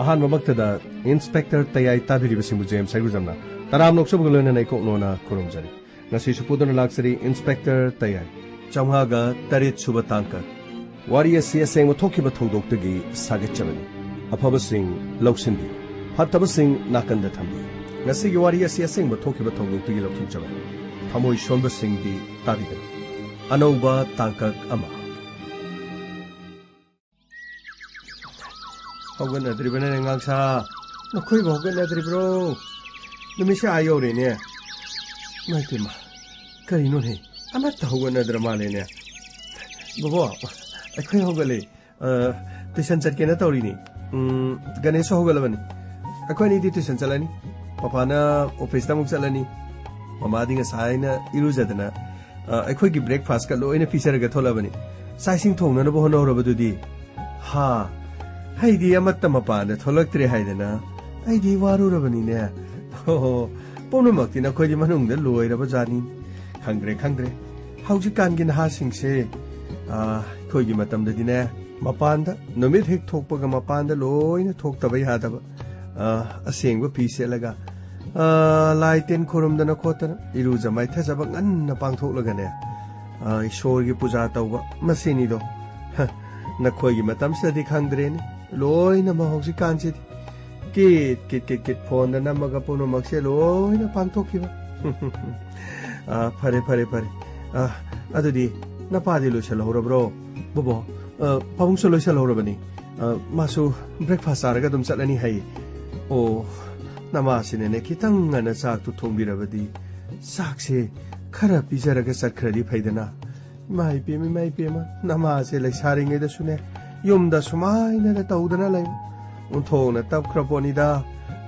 ahan mamaktada inspector tayai tabiri basimbu James Saigujamna taram noksab gulona nei koknona kurumjari ngasi supudona laksari inspector tayai chamhaga tarit suba tangka wariya siaseng thokiba thongdoktagi sagetchabani afaba sing loksindi phattaba sing nakanda thambi ngasi gi wariya siaseng thokiba thongdoktagi lokhinjabani thamoi shonba singdi tabida anauba tangkak ama hauganadribane ngangsa nakhoi hauganadribro numisha ayorene maitima karino ne amata hauganadra malene bobo akhoi haugale tuition chatkena tawrini ganesh haugalabani akhoi ni tuition chalani papana office ta muk chalani mamadi nga saina irujadana akhoi gi breakfast ka loina pisaraga tholabani saising thongna na bohona horabadudi ha haidi amatta mapana tholaktre haidana aidi warurabani ne ho pono makti na khoi manung da loiraba jani khangre hauji kan gi na singse khoi gi matam da dine mapanda nomit hek thokpa ga mapanda loina thokta bai hadaba asengba pise laga laiten khorum dana khotana iru jamai thajaba nganna pangthok ne ishor gi puja tawba masini do na khoi gi matam sadi khangdre ne loina ma hauji kanji kit phone na maga pono makse loina pangthokkiba pare adudi na padi lo chalo horobro bobo pabung solo chalo horobani masu breakfast araga dum chalani hai o namasine ne kitang na sak tu thongbirabadi sakse khara pijaraga sakhradi phaidana mai pe ma namase lai saringe da sune yumda sumaina da taudana lai unthona tap khraponi da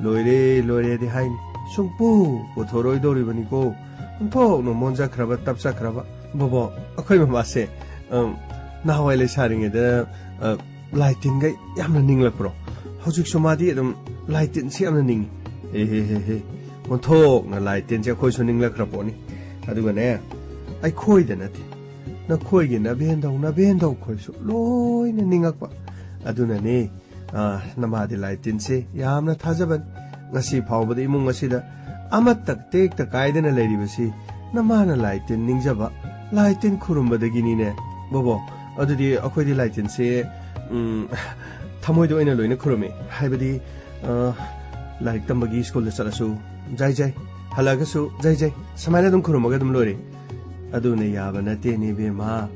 loire de hain sungpu pothoroi dori bani ko untho no monja khraba tapsa khraba bobo akhoi mamase nahawai lai saringe da lighting ga yamna ningla pro hojik somadi edum lighting si yamna ning he untho na lighting je khoi suning la khraponi aduga ne ai khoi da nati na khoi gi na ben dau khoi su loi na ningakpa aduna ne namadi lighting se yamna thajaban ngasi phawbadi imung asida amatak tek ta kaidana leiribasi namana lighting ningjaba lighting khurumbadagi ni ne bobo adudi akhoi di lighting se thamoi do ina loina khurumi haibadi like tambagi school da chalasu jai halagasu jai samaina dum khurumaga dum lori aduna yaba nate ni be ma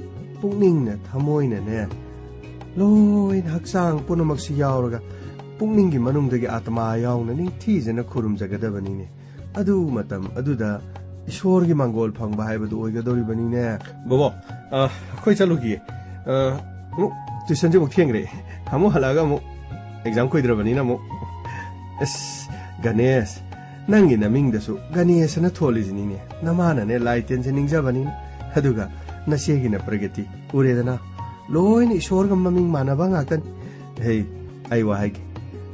pungning na thamoi na ne loin haksang punumak si yauraga pungning gi manung dagi atma yauna ning thi jena khurum jagada bani ne adu matam aduda ishwar gi mangol phangba haibadu oiga dori bani ne bobo khoi chalu gi mu tuition je mu thiengre hamu halaga mu exam khoi dra bani na mu ganesh nangi na ming dasu ganesh na tholi jini ne namana ne lighten je ningja bani aduga na segi na pragati uredana loin ishwar ga maming manaba ngatan hey ai wa hai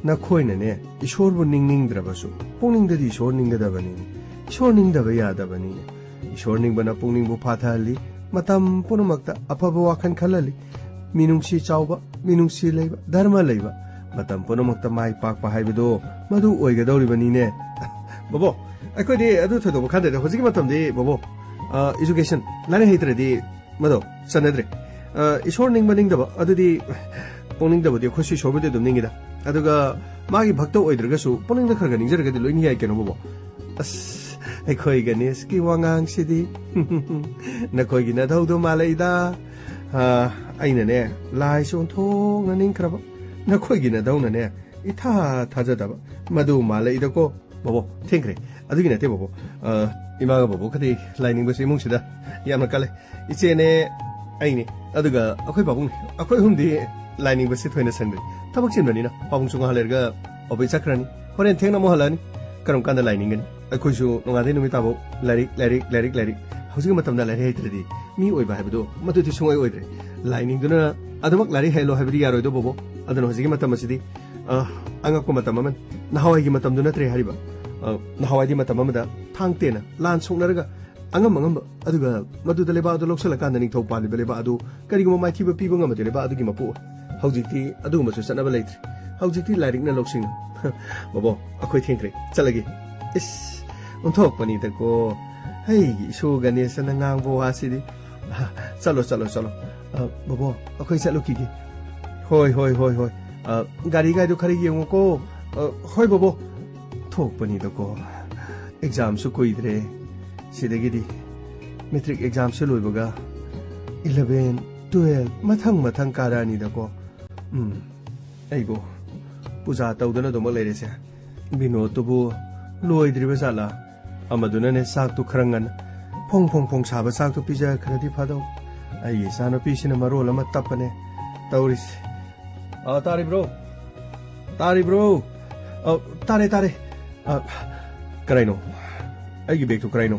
na khoi na ne ishwar bu ning drabasu pungning da di ishwar ning da bani ishwar ning da ba ya da bani ishwar ning bana pungning bu phathali matam punumakta afaba wakhan khalali minungsi chawba minungsi leiba dharma leiba matam punumakta mai pakpa haibido madu oiga dori bani ne bobo akhoi de adu thodo khande de hojiki matam de bobo education lare heitre di mado sanadre ishwar ning baning da adudi pungning da bodi khosi shobede dum ningida aduga magi bhakta oidragasu pungning da kharga ningjarga de loini yai keno bobo as akhoi ganesh ki wangang sidi nakhoi gi na dhaudo malaida aina ne lai son thong na ning khraba nakhoi gi na dauna ne itha thajada ba madu malaida ko bobo thengre adugi na te bobo imaga bobo khadi lining basi mung sida yamna kale iche ne aini aduga akhoi babung akhoi humdi lining basi thoina sangri tabak chinbani na babung sunga halerga obai chakrani horen thengna mo halani karam kanda lining gani akhoi su nonga de numi tabo larik hausi matamda lari haitradi mi oiba haibdo matu ti sungoi oidre lining duna adamak lari hailo haibri yaroi do bobo adana hausi matam asidi angakko matam man nahawai gi matam duna tre hariba nahawai di matam amada thangtena lan songnaraga angam aduga madu da leba do loksala kan ning thau pali leba adu kari go mai thiba piba ngam de leba adu gi mapu ꯍꯧꯖꯤꯛꯇꯤ ꯑꯗꯨꯒꯨꯝꯕꯁꯨ ꯆꯠꯅꯕ ꯂꯩꯇ꯭ꯔꯦ ꯍꯧꯖꯤꯛꯇꯤ ꯂꯥꯏꯔꯤꯛꯅ ꯂꯧꯁꯤꯡꯅ ꯕꯣꯕꯣ ꯑꯩꯈꯣꯏ ꯊꯦꯡꯈ꯭ꯔꯦ ꯆꯠꯂꯒꯦ ꯏꯁ ꯑꯣꯟꯊꯣꯛꯄꯅꯤꯗꯀꯣ ꯍꯩꯒꯤ ꯏꯁꯨ ꯒꯅꯦꯁꯅ ꯉꯥꯡꯕ ꯋꯥꯁꯤꯗꯤ ꯆꯠꯂꯣ ꯆꯠꯂꯣ ꯆꯠꯂꯣ ꯕꯣꯕꯣ ꯑꯩꯈꯣꯏ ꯆꯠꯂꯨꯈꯤꯒꯦ ꯍꯣꯏ ꯍꯣꯏ ꯍꯣꯏ ꯍꯣꯏ ꯒꯥꯔꯤ ꯒꯥꯏꯗꯣ ꯈꯔ ꯌꯦꯡꯉꯨꯀꯣ ꯍꯣꯏ ꯕꯣꯕꯣ ꯊꯣꯛꯄꯅꯤꯗꯀꯣ ꯑꯦꯛꯖꯥꯝꯁꯨ ꯀꯨꯏꯗ꯭ꯔꯦ ꯁꯤꯗꯒꯤꯗꯤ ꯃꯦꯇ꯭ꯔꯤꯛ ꯑꯦꯛꯖꯥꯝꯁꯨ ꯂꯣꯏꯕꯒ 11, 12 ꯃꯊꯪ ꯀꯥꯔꯛꯑꯅꯤꯗꯀꯣ ꯑꯩꯕꯨ ꯄꯨꯖꯥ ꯇꯧꯗꯅ ꯑꯗꯨꯃꯛ ꯂꯩꯔꯦꯁꯦ ꯕꯤꯅꯣꯗꯇꯨꯕꯨ ꯂꯣꯏꯗ꯭ꯔꯤꯕ ꯖꯥꯠꯂꯥ ꯑꯃꯗꯨꯅꯅꯦ ꯆꯥꯛꯇꯨ ꯈꯔ ꯉꯟꯅ ꯐꯣꯡ ꯁꯥꯕ ꯆꯥꯛꯇꯨ ꯄꯤꯖꯈ꯭ꯔꯗꯤ ꯐꯗꯧ ꯑꯩꯒꯤ ꯏꯆꯥꯅꯨꯄꯤꯁꯤꯅ ꯃꯔꯣꯜ ꯑꯃ ꯇꯞꯄꯅꯦ ꯇꯧꯔꯤꯁꯦ ꯇꯥꯔꯤꯕ꯭ꯔꯣ ꯇꯥꯔꯦ ꯀꯔꯥꯏꯅꯣ ꯑꯩꯒꯤ ꯕꯦꯒꯇꯨ ꯀꯔꯥꯏꯅꯣ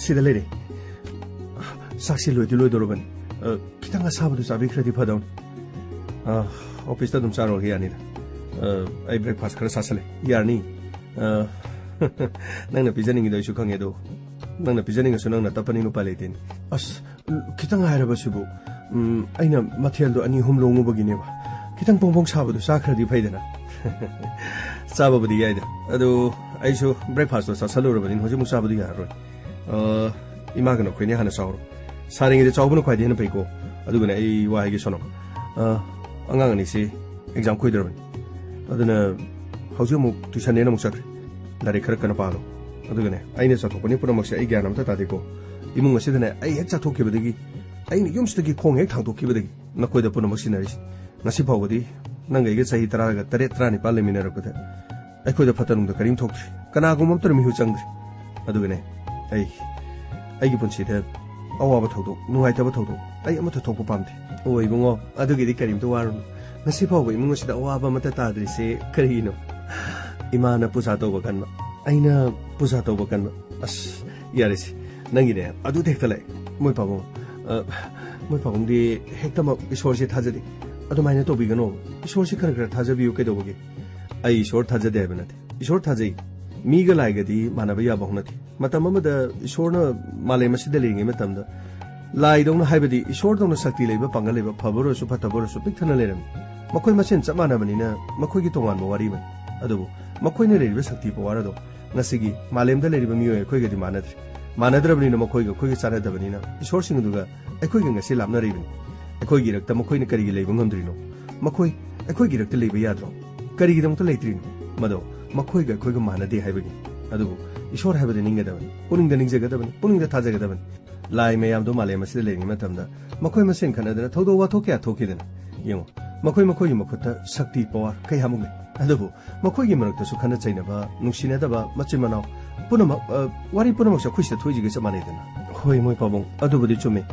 ꯁꯤꯗ ꯂꯩꯔꯦ ꯆꯥꯛꯁꯤ ꯂꯣꯏꯗꯧꯔꯕꯅꯤ ꯈꯤꯇꯪ ꯑꯁꯥꯕꯗꯨ ꯆꯥꯕꯤꯈ꯭ꯔꯗꯤ ꯐꯗꯧꯅꯤ ꯑꯣꯐꯤꯁꯇ ꯑꯗꯨꯝ ꯆꯥꯔꯨꯔꯒ ꯌꯥꯅꯤꯗ ꯑꯩ ꯕ꯭ꯔꯦꯛꯐꯥꯁ ꯈꯔ ꯆꯥꯁꯜꯂꯦ ꯌꯥꯔꯅꯤ ꯅꯪꯅ ꯄꯤꯖꯅꯤꯡꯉꯤꯗꯣ ꯑꯩꯁꯨ ꯈꯪꯉꯦ ꯑꯗꯣ ꯅꯪꯅ ꯄꯤꯖꯅꯤꯡꯉꯁꯨ ꯅꯪꯅ ꯇꯞꯄꯅꯤꯅ ꯎꯄꯥꯏ ꯂꯩꯇꯦꯅꯦ ꯑꯁ ꯈꯤꯇꯪ ꯍꯥꯏꯔꯕꯁꯤꯕꯨ ꯑꯩꯅ ꯃꯊꯦꯜꯗꯣ 2-3 ꯂꯣꯡꯉꯨꯕꯒꯤꯅꯦꯕ ꯈꯤꯇꯪ ꯄꯣꯡ ꯁꯥꯕꯗꯣ ꯆꯥꯈ꯭ꯔꯗꯤ ꯐꯩꯗꯅ ꯆꯥꯕꯕꯨꯗꯤ ꯌꯥꯏꯗ ꯑꯗꯣ ꯑꯩꯁꯨ ꯕ꯭ꯔꯦꯛꯐꯥꯁꯇꯣ ꯆꯥꯁꯜꯂꯨꯔꯕꯅꯤꯅ ꯍꯧꯖꯤꯛꯃꯨꯛ ꯆꯥꯕꯗꯤ ꯌꯥꯔꯔꯣꯏ ꯏꯃꯥꯒꯅ ꯑꯩꯈꯣꯏꯅꯦ ꯍꯥꯟꯅ ꯆꯥꯎꯔꯣ ꯁꯥꯔꯤꯉꯩꯗ ꯆꯥꯎꯕꯅ ꯈ꯭ꯋꯥꯏꯗꯒꯤ ꯍꯦꯟꯅ ꯐꯩꯀꯣ ꯑꯗꯨꯒꯅꯦ ꯑꯩ ꯋꯥ ꯍꯥꯏꯒꯦ ꯁꯣꯅꯣ ꯑꯉꯥꯡ ꯑꯅꯤꯁꯤ ꯑꯦꯛꯖꯥꯝ ꯀꯨꯏꯗ꯭ꯔꯕꯅꯤ ꯑꯗꯨꯅ ꯍꯧꯖꯤꯛ ꯑꯃꯨꯛ ꯇ꯭ꯌꯨꯁꯟꯅꯦꯅ ꯑꯃꯨꯛ ꯆꯠꯈ꯭ꯔꯦ ꯂꯥꯏꯔꯤꯛ ꯈꯔ ꯀꯟꯅ ꯄꯥꯍꯜꯂꯣ ꯑꯗꯨꯒꯅꯦ ꯑꯩꯅ ꯆꯠꯊꯣꯛꯄꯅꯤ ꯄꯨꯝꯅꯃꯛꯁꯦ ꯑꯩ ꯒ꯭ꯌꯥꯟ ꯑꯝꯇ ꯇꯥꯗꯦꯀꯣ ꯏꯃꯨꯡ ꯑꯁꯤꯗꯅꯦ ꯑꯩ ꯍꯦꯛ ꯆꯠꯊꯣꯛꯈꯤꯕꯗꯒꯤ ꯑꯩꯅ ꯌꯨꯝꯁꯤꯗꯒꯤ ꯈꯣꯡ ꯍꯦꯛ ꯊꯥꯡꯗꯣꯛꯈꯤꯕꯗꯒꯤ ꯅꯈꯣꯏꯗ ꯄꯨꯝꯅꯃꯛ ꯁꯤꯟꯅꯔꯤꯁꯤ ꯉꯁꯤ ꯐꯥꯎꯕꯗꯤ ꯅꯪꯒ ꯑꯩꯒ ꯆꯍꯤ 18-19 ꯂꯩꯃꯤꯟꯅꯔꯛꯄꯗ ꯑꯩꯈꯣꯏꯗ ꯐꯠꯇ ꯀꯔꯤꯝ ꯊꯣꯛꯇ꯭ꯔꯤ ꯀꯅꯥꯒꯨꯝꯕ ꯑꯝꯇ ꯃꯤꯍꯨ ꯆꯪꯗ꯭ꯔꯤ ꯑꯗꯨꯒꯅꯦ ꯑꯩꯒꯤ ꯄꯨꯟꯁꯤꯗ ꯑꯋꯥꯕ ꯊꯧꯗꯣꯛ ꯅꯨꯡꯉꯥꯏꯇꯕ ꯊꯧꯗꯣꯛ ꯑꯩ ꯑꯃꯠꯇ ꯊꯣꯛꯄ ꯄꯥꯝꯗꯦ ꯑꯣ ꯏꯕꯨꯡꯉꯣ ꯑꯗꯨꯒꯤꯗꯤ ꯀꯔꯤꯝꯇ ꯋꯥꯔꯨꯅꯨ ꯉꯁꯤ ꯐꯥꯎꯕ ꯏꯃꯨꯡ ꯑꯁꯤꯗ ꯑꯋꯥꯕ ꯑꯃꯠꯇ ꯇꯥꯗ꯭ꯔꯤꯁꯦ ꯀꯔꯤꯒꯤꯅꯣ ꯏꯃꯥꯅ ꯄꯨꯖꯥ ꯇꯧꯕ ꯀꯟꯕ ꯑꯩꯅ ꯄꯨꯖꯥ ꯇꯧꯕ ꯀꯟꯕ ꯑꯁ ꯌꯥꯔꯦꯁꯦ ꯅꯪꯒꯤꯅꯦ ꯑꯗꯨꯗ ꯍꯦꯛꯇ ꯂꯩ ꯃꯣꯏ ꯄꯥꯕꯨꯡꯗꯤ ꯍꯦꯛꯇꯃꯛ ꯏꯁꯣꯔꯁꯦ ꯊꯥꯖꯗꯦ ꯑꯗꯨꯃꯥꯏꯅ ꯇꯧꯕꯤꯒꯅꯣ ꯏꯁꯣꯔꯁꯦ ꯈꯔ ꯊꯥꯖꯕꯤꯌꯨ ꯀꯩꯗꯧꯕꯒꯦ ꯑꯩ ꯏꯁꯣꯔ ꯊꯥꯖꯗꯦ ꯍꯥꯏꯕ ꯅꯠꯇꯦ ꯏꯁꯣꯔ ꯊꯥꯖꯩ ꯃꯤꯒ ꯂꯥꯏꯒꯗꯤ ꯃꯥꯟꯅꯕ ꯌꯥꯕ ꯅꯠꯇꯦ ꯃꯇꯝ ꯑꯃꯗ ꯏꯁꯣꯔꯅ ꯃꯥꯂꯦꯝ ꯑꯁꯤꯗ ꯂꯩꯔꯤꯉꯩ ꯃꯇꯝꯗ ꯂꯥꯏꯗꯧꯅ ꯍꯥꯏꯕꯗꯤ ꯏꯁꯣꯔꯗꯧꯅ ꯁꯛꯇꯤ ꯂꯩꯕ ꯄꯥꯡꯒꯜ ꯂꯩꯕ ꯐꯕ ꯑꯣꯏꯔꯁꯨ ꯐꯠꯇꯕ ꯑꯣꯏꯔꯁꯨ ꯄꯤꯛꯊꯟꯅ ꯂꯩꯔꯝꯃꯤ ꯃꯈꯣꯏ ꯃꯁꯦꯟ ꯆꯞ ꯃꯥꯟꯅꯕꯅꯤꯅ ꯃꯈꯣꯏꯒꯤ ꯇꯣꯉꯥꯟꯕ ꯋꯥꯔꯤ ꯑꯃꯅꯤ ꯑꯗꯨꯕꯨ ꯃꯈꯣꯏꯅ ꯂꯩꯔꯤꯕ ꯁꯛꯇꯤ ꯄꯋꯥꯔ ꯑꯗꯣ ꯉꯁꯤꯒꯤ ꯃꯥꯂꯦꯝꯗ ꯂꯩꯔꯤꯕ ꯃꯤꯑꯣꯏ ꯑꯩꯈꯣꯏꯒꯗꯤ ꯃꯥꯟꯅꯗ꯭ꯔꯕꯅꯤꯅ ꯃꯈꯣꯏꯒ ꯑꯩꯈꯣꯏꯒ ꯆꯥꯟꯅꯗꯕꯅꯤನ ꯏꯁꯣꯔꯁꯤꯡ ꯑꯗꯨꯒ ꯑꯩꯈꯣꯏꯒ ꯉꯁꯤ ꯂꯥꯞꯅꯔꯤꯕꯅꯤ ꯑꯩꯈꯣꯏꯒꯤ ꯏꯔꯛꯇ ꯃꯈꯣꯏꯅ ꯀꯔꯤꯒꯤ ꯂꯩꯕ ꯉꯝꯗ꯭ꯔꯤꯅꯣ ꯃꯈꯣꯏ ꯑꯩꯈꯣꯏꯒꯤ ꯏꯔꯛꯇ ꯂꯩꯕ ꯌꯥꯗ꯭ꯔꯣ ꯀꯔꯤꯒꯤꯗꯃꯛꯇ ꯂꯩꯇ꯭ꯔꯤꯅꯣ ꯃꯗꯣ ꯃꯈꯣꯏꯒ ꯑꯩꯈꯣꯏꯒ ꯃꯥꯟꯅꯗꯦ ꯍꯥꯏꯕꯒꯤ ꯑꯗꯨꯕꯨ ꯏꯁꯣꯔ ꯍꯥꯏꯕꯗꯤ ꯅꯤꯡꯒꯗꯕꯅꯤ ꯄꯨꯛꯅꯤꯡꯗ ꯅꯤꯡꯖꯒꯗꯕꯅꯤ ꯄꯨꯛꯅꯤꯡꯗ ꯊꯥꯖꯒꯗꯕꯅꯤ ꯂꯥꯏ ꯃꯌꯥꯝꯗꯣ ꯃꯥꯂꯦꯝ ꯑꯁꯤꯗ ꯂꯩꯔꯤꯉꯩ ꯃꯇꯝꯗ ꯃꯈꯣꯏ ꯃꯁꯦꯟ ꯈꯠꯅꯗꯅ ꯊꯧꯗꯣꯛ ꯋꯥꯊꯣꯛ ꯀꯌꯥ ꯊꯣꯛꯈꯤꯗꯅ ꯌꯦꯡꯉꯣ ꯃꯈꯣꯏꯒꯤ ꯃꯈꯨꯠꯇ ꯁꯛꯇꯤ ꯄꯋꯥꯔ ꯀꯌꯥꯃꯨꯛ ꯂꯩ ꯑꯗꯨꯕꯨ ꯃꯈꯣꯏꯒꯤ ꯃꯔꯛꯇꯁꯨ ꯈꯟꯅ ꯆꯩꯅꯕ ꯅꯨꯡꯁꯤꯅꯗꯕ ꯃꯆꯤꯟ ꯃꯅꯥꯎ ꯄꯨꯝꯅꯃꯛ ꯋꯥꯔꯤ ꯄꯨꯝꯅꯃꯛꯁꯨ ꯑꯩꯈꯣꯏ ꯁꯤꯗ ꯊꯣꯛꯏꯁꯤꯒ ꯆꯞ ꯃꯥꯟꯅꯩꯗꯅ ꯍꯣꯏ ꯃꯣꯏ ꯄꯥꯕꯨꯡ ꯑꯗꯨꯕꯨꯗꯤ ꯆꯨꯝꯃꯤ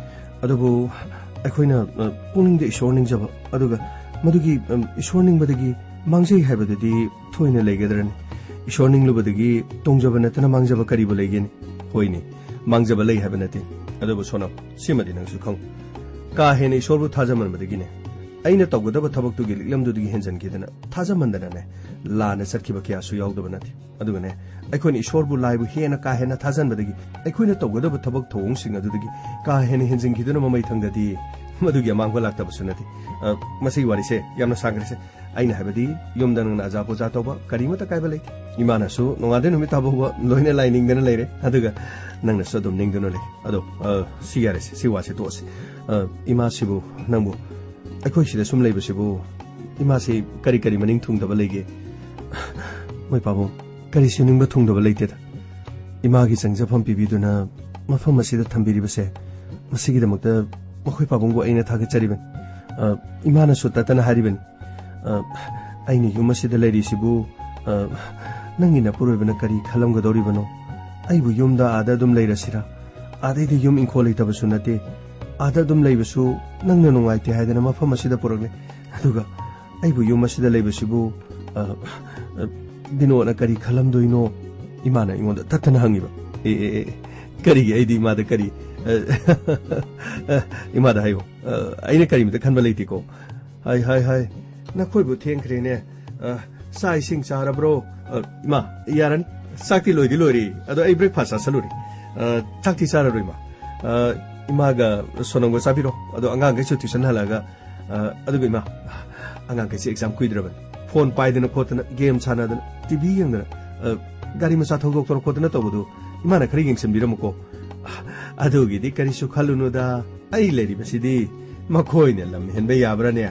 ꯑꯗꯨꯕꯨ ꯑꯩꯈꯣꯏꯅ ꯄꯨꯛꯅꯤꯡꯗ ꯏꯁꯣꯔ ꯅꯤꯡꯖꯕ ꯑꯗꯨꯒ ꯃꯗꯨꯒꯤ ꯏꯁꯣꯔ ꯅꯤꯡꯕꯗꯒꯤ ꯃꯥꯡꯖꯩ ꯍꯥꯏꯕꯗꯨꯗꯤ ꯊꯣꯏꯅ ꯂꯩꯒꯗ꯭ꯔꯅꯤ ꯏꯁꯣꯔ ꯅꯤꯡꯂꯨꯕꯗꯒꯤ ꯇꯣꯡꯖꯕ ꯅꯠꯇꯅ ꯃꯥꯡꯖꯕ ꯀꯔꯤꯕꯨ ꯂꯩꯒꯦꯅꯤ ꯍꯣꯏꯅꯦ ꯃꯥꯡꯖꯕ ꯂꯩ ꯍꯥꯏꯕ ꯅꯠꯇꯦ ꯑꯗꯨꯕꯨ ꯁꯣꯅꯝ ꯁꯤꯃꯗꯤ ꯅꯪꯁꯨ ꯈꯪꯉꯨ ꯀꯥ ꯍꯦꯟꯅ ꯏꯁꯣꯔꯕꯨ ꯊꯥꯖꯃꯟꯕꯗꯒꯤꯅꯦ ꯑꯩꯅ ꯇꯧꯒꯗꯕ ꯊꯕꯛꯇꯨꯒꯤ ꯂꯤꯛꯂꯝꯗꯨꯗꯒꯤ ꯍꯦꯟꯖꯟꯈꯤꯗꯅ ꯊꯥꯖꯃꯟꯗꯅꯅꯦ ꯂꯥꯟꯅ ꯆꯠꯈꯤꯕ ꯀꯌꯥꯁꯨ ꯌꯥꯎꯗꯕ ꯅꯠꯇꯦ ꯑꯗꯨꯒꯅꯦ ꯑꯩꯈꯣꯏꯅ ꯏꯁꯣꯔꯕꯨ ꯂꯥꯏꯕꯨ ꯍꯦꯟꯅ ꯀꯥ ꯍꯦꯟꯅ ꯊꯥꯖꯟꯕꯗꯒꯤ ꯑꯩꯈꯣꯏꯅ ꯇꯧꯒꯗꯕ ꯊꯕꯛ ꯊꯧꯑꯣꯡꯁꯤꯡ ꯑꯗꯨꯗꯒꯤ ꯀꯥ ꯍꯦꯟꯅ ꯍꯦꯟꯖꯤꯟꯈꯤꯗꯨꯅ ꯃꯃꯩꯊꯪꯗꯗꯤ ꯃꯗꯨꯒꯤ ꯑꯃꯥꯡꯕ ꯂꯥꯛꯇꯕꯁꯨ ꯅꯠꯇꯦ ꯃꯁꯤꯒꯤ ꯋꯥꯔꯤꯁꯦ ꯌꯥꯝꯅ ꯁꯥꯡꯈ꯭ꯔꯦꯁꯦ ꯑꯩꯅ ꯍꯥꯏꯕꯗꯤ ꯌꯨꯝꯗ ꯅꯪꯅ ꯑꯖꯥ ꯄꯨꯖꯥ ꯇꯧꯕ ꯀꯔꯤꯃꯠꯇ ꯀꯥꯏꯕ ꯂꯩꯇꯦ ꯏꯃꯥꯅꯁꯨ ꯅꯣꯡꯉꯥꯟꯗꯩ ꯅꯨꯃꯤꯠ ꯇꯥꯐꯥꯎꯕ ꯂꯣꯏꯅ ꯂꯥꯏ ꯅꯤꯡꯗꯅ ꯂꯩꯔꯦ ꯑꯗꯨꯒ ꯅꯪꯅꯁꯨ ꯑꯗꯨꯝ ꯅꯤꯡꯗꯨꯅ ꯂꯩ ꯑꯗꯣ ꯁꯤ ꯌꯥꯔꯦꯁꯦ ꯁꯤ ꯋꯥꯁꯦ ꯇꯣꯛꯑꯁꯤ ꯏꯃꯥꯁꯤꯕꯨ ꯅꯪꯕꯨ ꯑꯩꯈꯣꯏ ꯁꯤꯗ ꯁꯨꯝ ꯂꯩꯕꯁꯤꯕꯨ ꯏꯃꯥꯁꯤ ꯀꯔꯤ ꯃꯅꯤꯡ ꯊꯨꯡꯗꯕ ꯂꯩꯒꯦ ꯃꯣꯏ ꯄꯥꯕꯨꯡ ꯀꯔꯤꯁꯨ ꯅꯤꯡꯕ ꯊꯨꯡꯗꯕ ꯂꯩꯇꯦꯗ ꯏꯃꯥꯒꯤ ꯆꯪꯖꯐꯝ ꯄꯤꯕꯤꯗꯨꯅ ꯃꯐꯝ ꯑꯁꯤꯗ ꯊꯝꯕꯤꯔꯤꯕꯁꯦ ꯃꯁꯤꯒꯤꯗꯃꯛꯇ ꯃꯈꯣꯏ ꯄꯥꯕꯨꯡꯕꯨ ꯑꯩꯅ ꯊꯥꯒꯠꯆꯔꯤꯕꯅꯤ ꯏꯃꯥꯅꯁꯨ ꯇꯠꯇꯅ ꯍꯥꯏꯔꯤꯕꯅꯤ ꯑꯩꯅ ꯌꯨꯝ ꯑꯁꯤꯗ ꯂꯩꯔꯤꯁꯤꯕꯨ ꯅꯪꯒꯤ ꯅꯄꯨꯔꯣꯏꯕꯅ ꯀꯔꯤ ꯈꯜꯂꯝꯒꯗꯧꯔꯤꯕꯅꯣ ꯑꯩꯕꯨ ꯌꯨꯝꯗ ꯑꯥꯗ ꯑꯗꯨꯝ ꯂꯩꯔꯁꯤꯔꯥ ꯑꯥꯗꯩꯗꯤ ꯌꯨꯝ ꯏꯪꯈꯣꯜ ꯂꯩꯇꯕꯁꯨ ꯅꯠꯇꯦ ꯑꯥꯗ ꯑꯗꯨꯝ ꯂꯩꯕꯁꯨ ꯅꯪꯅ ꯅꯨꯡꯉꯥꯏꯇꯦ ꯍꯥꯏꯗꯅ ꯃꯐꯝ ꯑꯁꯤꯗ ꯄꯨꯔꯛꯂꯦ ꯑꯗꯨꯒ ꯑꯩꯕꯨ ꯌꯨꯝ ꯑꯁꯤꯗ ꯂꯩꯕꯁꯤꯕꯨ ꯕꯤꯅꯣꯗꯅ ꯀꯔꯤ ꯈꯜꯂꯝꯗꯣꯏꯅꯣ ꯏꯃꯥꯅ ꯑꯩꯉꯣꯟꯗ ꯇꯠꯇꯅ ꯍꯪꯉꯤꯕ ꯀꯔꯤꯒꯤ ꯑꯩꯗꯤ ꯏꯃꯥꯗ ꯀꯔꯤ 이마다 하요. 아이네 까리미다 칸발레이티고. 하이. 나코이부 탱크레네. 사이싱 자라브로. 이마 이야라니. 싹티 로이리. 아도 아이 브레이크파스트 살로리. 짝티 자라로 이마. 이마가 소능고 사비로. 아도 안강게 저 튜션 할라가 ꯑꯗꯨꯒ ꯏꯃꯥ ꯑꯉꯥꯡꯈꯩꯁꯤ ꯑꯦꯛꯖꯥꯝ ꯀꯨꯏꯗ꯭ꯔꯕꯅꯤ ꯐꯣꯟ ꯄꯥꯏꯗꯅ ꯈꯣꯠꯇꯅ ꯒꯦꯝ ꯁꯥꯟꯅꯗꯅ ꯇꯤꯚꯤ ꯌꯦꯡꯗꯅ ꯒꯥꯔꯤ ꯃꯆꯥ ꯊꯧꯗꯣꯛꯇꯅ ꯈꯣꯠꯇꯅ ꯇꯧꯕꯗꯨ ꯏꯃꯥꯅ ꯈꯔ ꯌꯦꯡꯁꯤꯟꯕꯤꯔꯝꯃꯨꯀꯣ ꯑꯗꯨꯒꯤꯗꯤ ꯀꯔꯤꯁꯨ ꯈꯜꯂꯨꯅꯨꯗ ꯑꯩ ꯂꯩꯔꯤꯕꯁꯤꯗꯤ ꯃꯈꯣꯏꯅ ꯂꯝ ꯍꯦꯟꯕ ꯌꯥꯕ꯭ꯔꯥꯅꯦ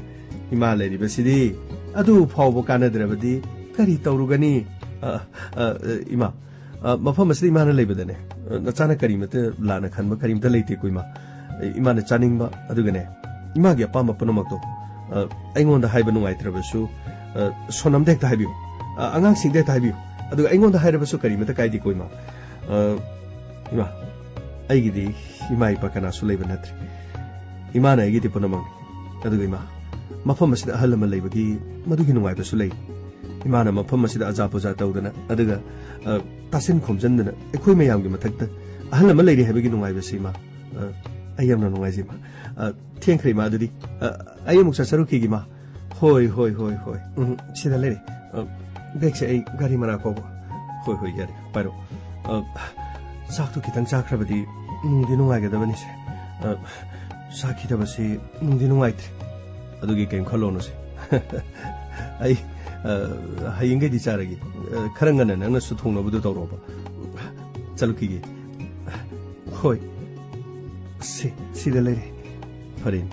ꯏꯃꯥ ꯂꯩꯔꯤꯕꯁꯤꯗꯤ ꯑꯗꯨ ꯐꯥꯎꯕ ꯀꯥꯟꯅꯗ꯭ꯔꯕꯗꯤ ꯀꯔꯤ ꯇꯧꯔꯨꯒꯅꯤ ꯏꯃꯥ ꯃꯐꯝ ꯑꯁꯤꯗ ꯏꯃꯥꯅ ꯂꯩꯕꯗꯅꯦ ꯅꯆꯥꯅ ꯀꯔꯤꯃꯇ ꯂꯥꯟꯅ ꯈꯟꯕ ꯀꯔꯤꯃꯇ ꯂꯩꯇꯦꯀꯣ ꯏꯃꯥ 이만의 짜닝바 아두게네 이마게 아빠마 뿌노막도 아잉온다 하이바 누가이트라버수 소남덱다 하이비오 앙앙싱덱다 하이비오 아두가 아잉온다 하이라버수 까리메다 까이디고 이마 이마 아이기디 이마 이빠카나 술레이바 나트리 이마나 아이기디 뿌노막 아두가 이마 마펌 마시다 할라마 레이바기 마두기 누가이바수 레이 이마나 마펌 마시다 아자포자 따우다나 아두가 따신 콤전드나 에코이 메양기 마탁다 할라마 레이디 하이바기 누가이바수 이마 ayam na nungai zima tiang kri ma dudi ayam muksa saru ki ma hoi sida le dek se ai gari mana ko hoi yari paro sak tu kitang sak rabadi nungdi nungai ga da bani se sak ki da basi nungdi nungai tri adu gi kem khalo no se ai hayinge di charagi kharanga na na su thong no bu do ro ba chalu ki hoi 시델레리 허린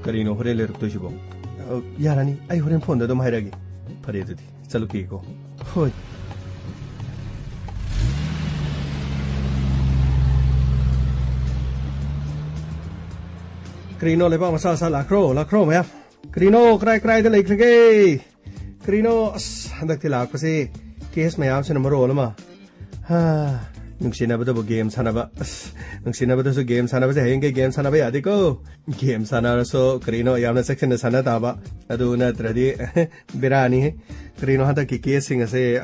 그리노 호렐레르 도시보 야라니 아이 호렌 폰도 좀 하이라기 파레드디 잘루키고 호이 그리노 레바 마사사 라크로 마야 그리노 크라이드 레이크게 그리노 한닥티 라크시 케스 마야 스나 머로라마 하 능신나보다도 게임 사나봐 능신나보다도 게임 사나봐서 해인게 게임 사나봐 야디고 게임 사나라서 그리노 야나 섹션에 사나다봐 아두 나트라디 베라니 그리노 한다키 케싱아세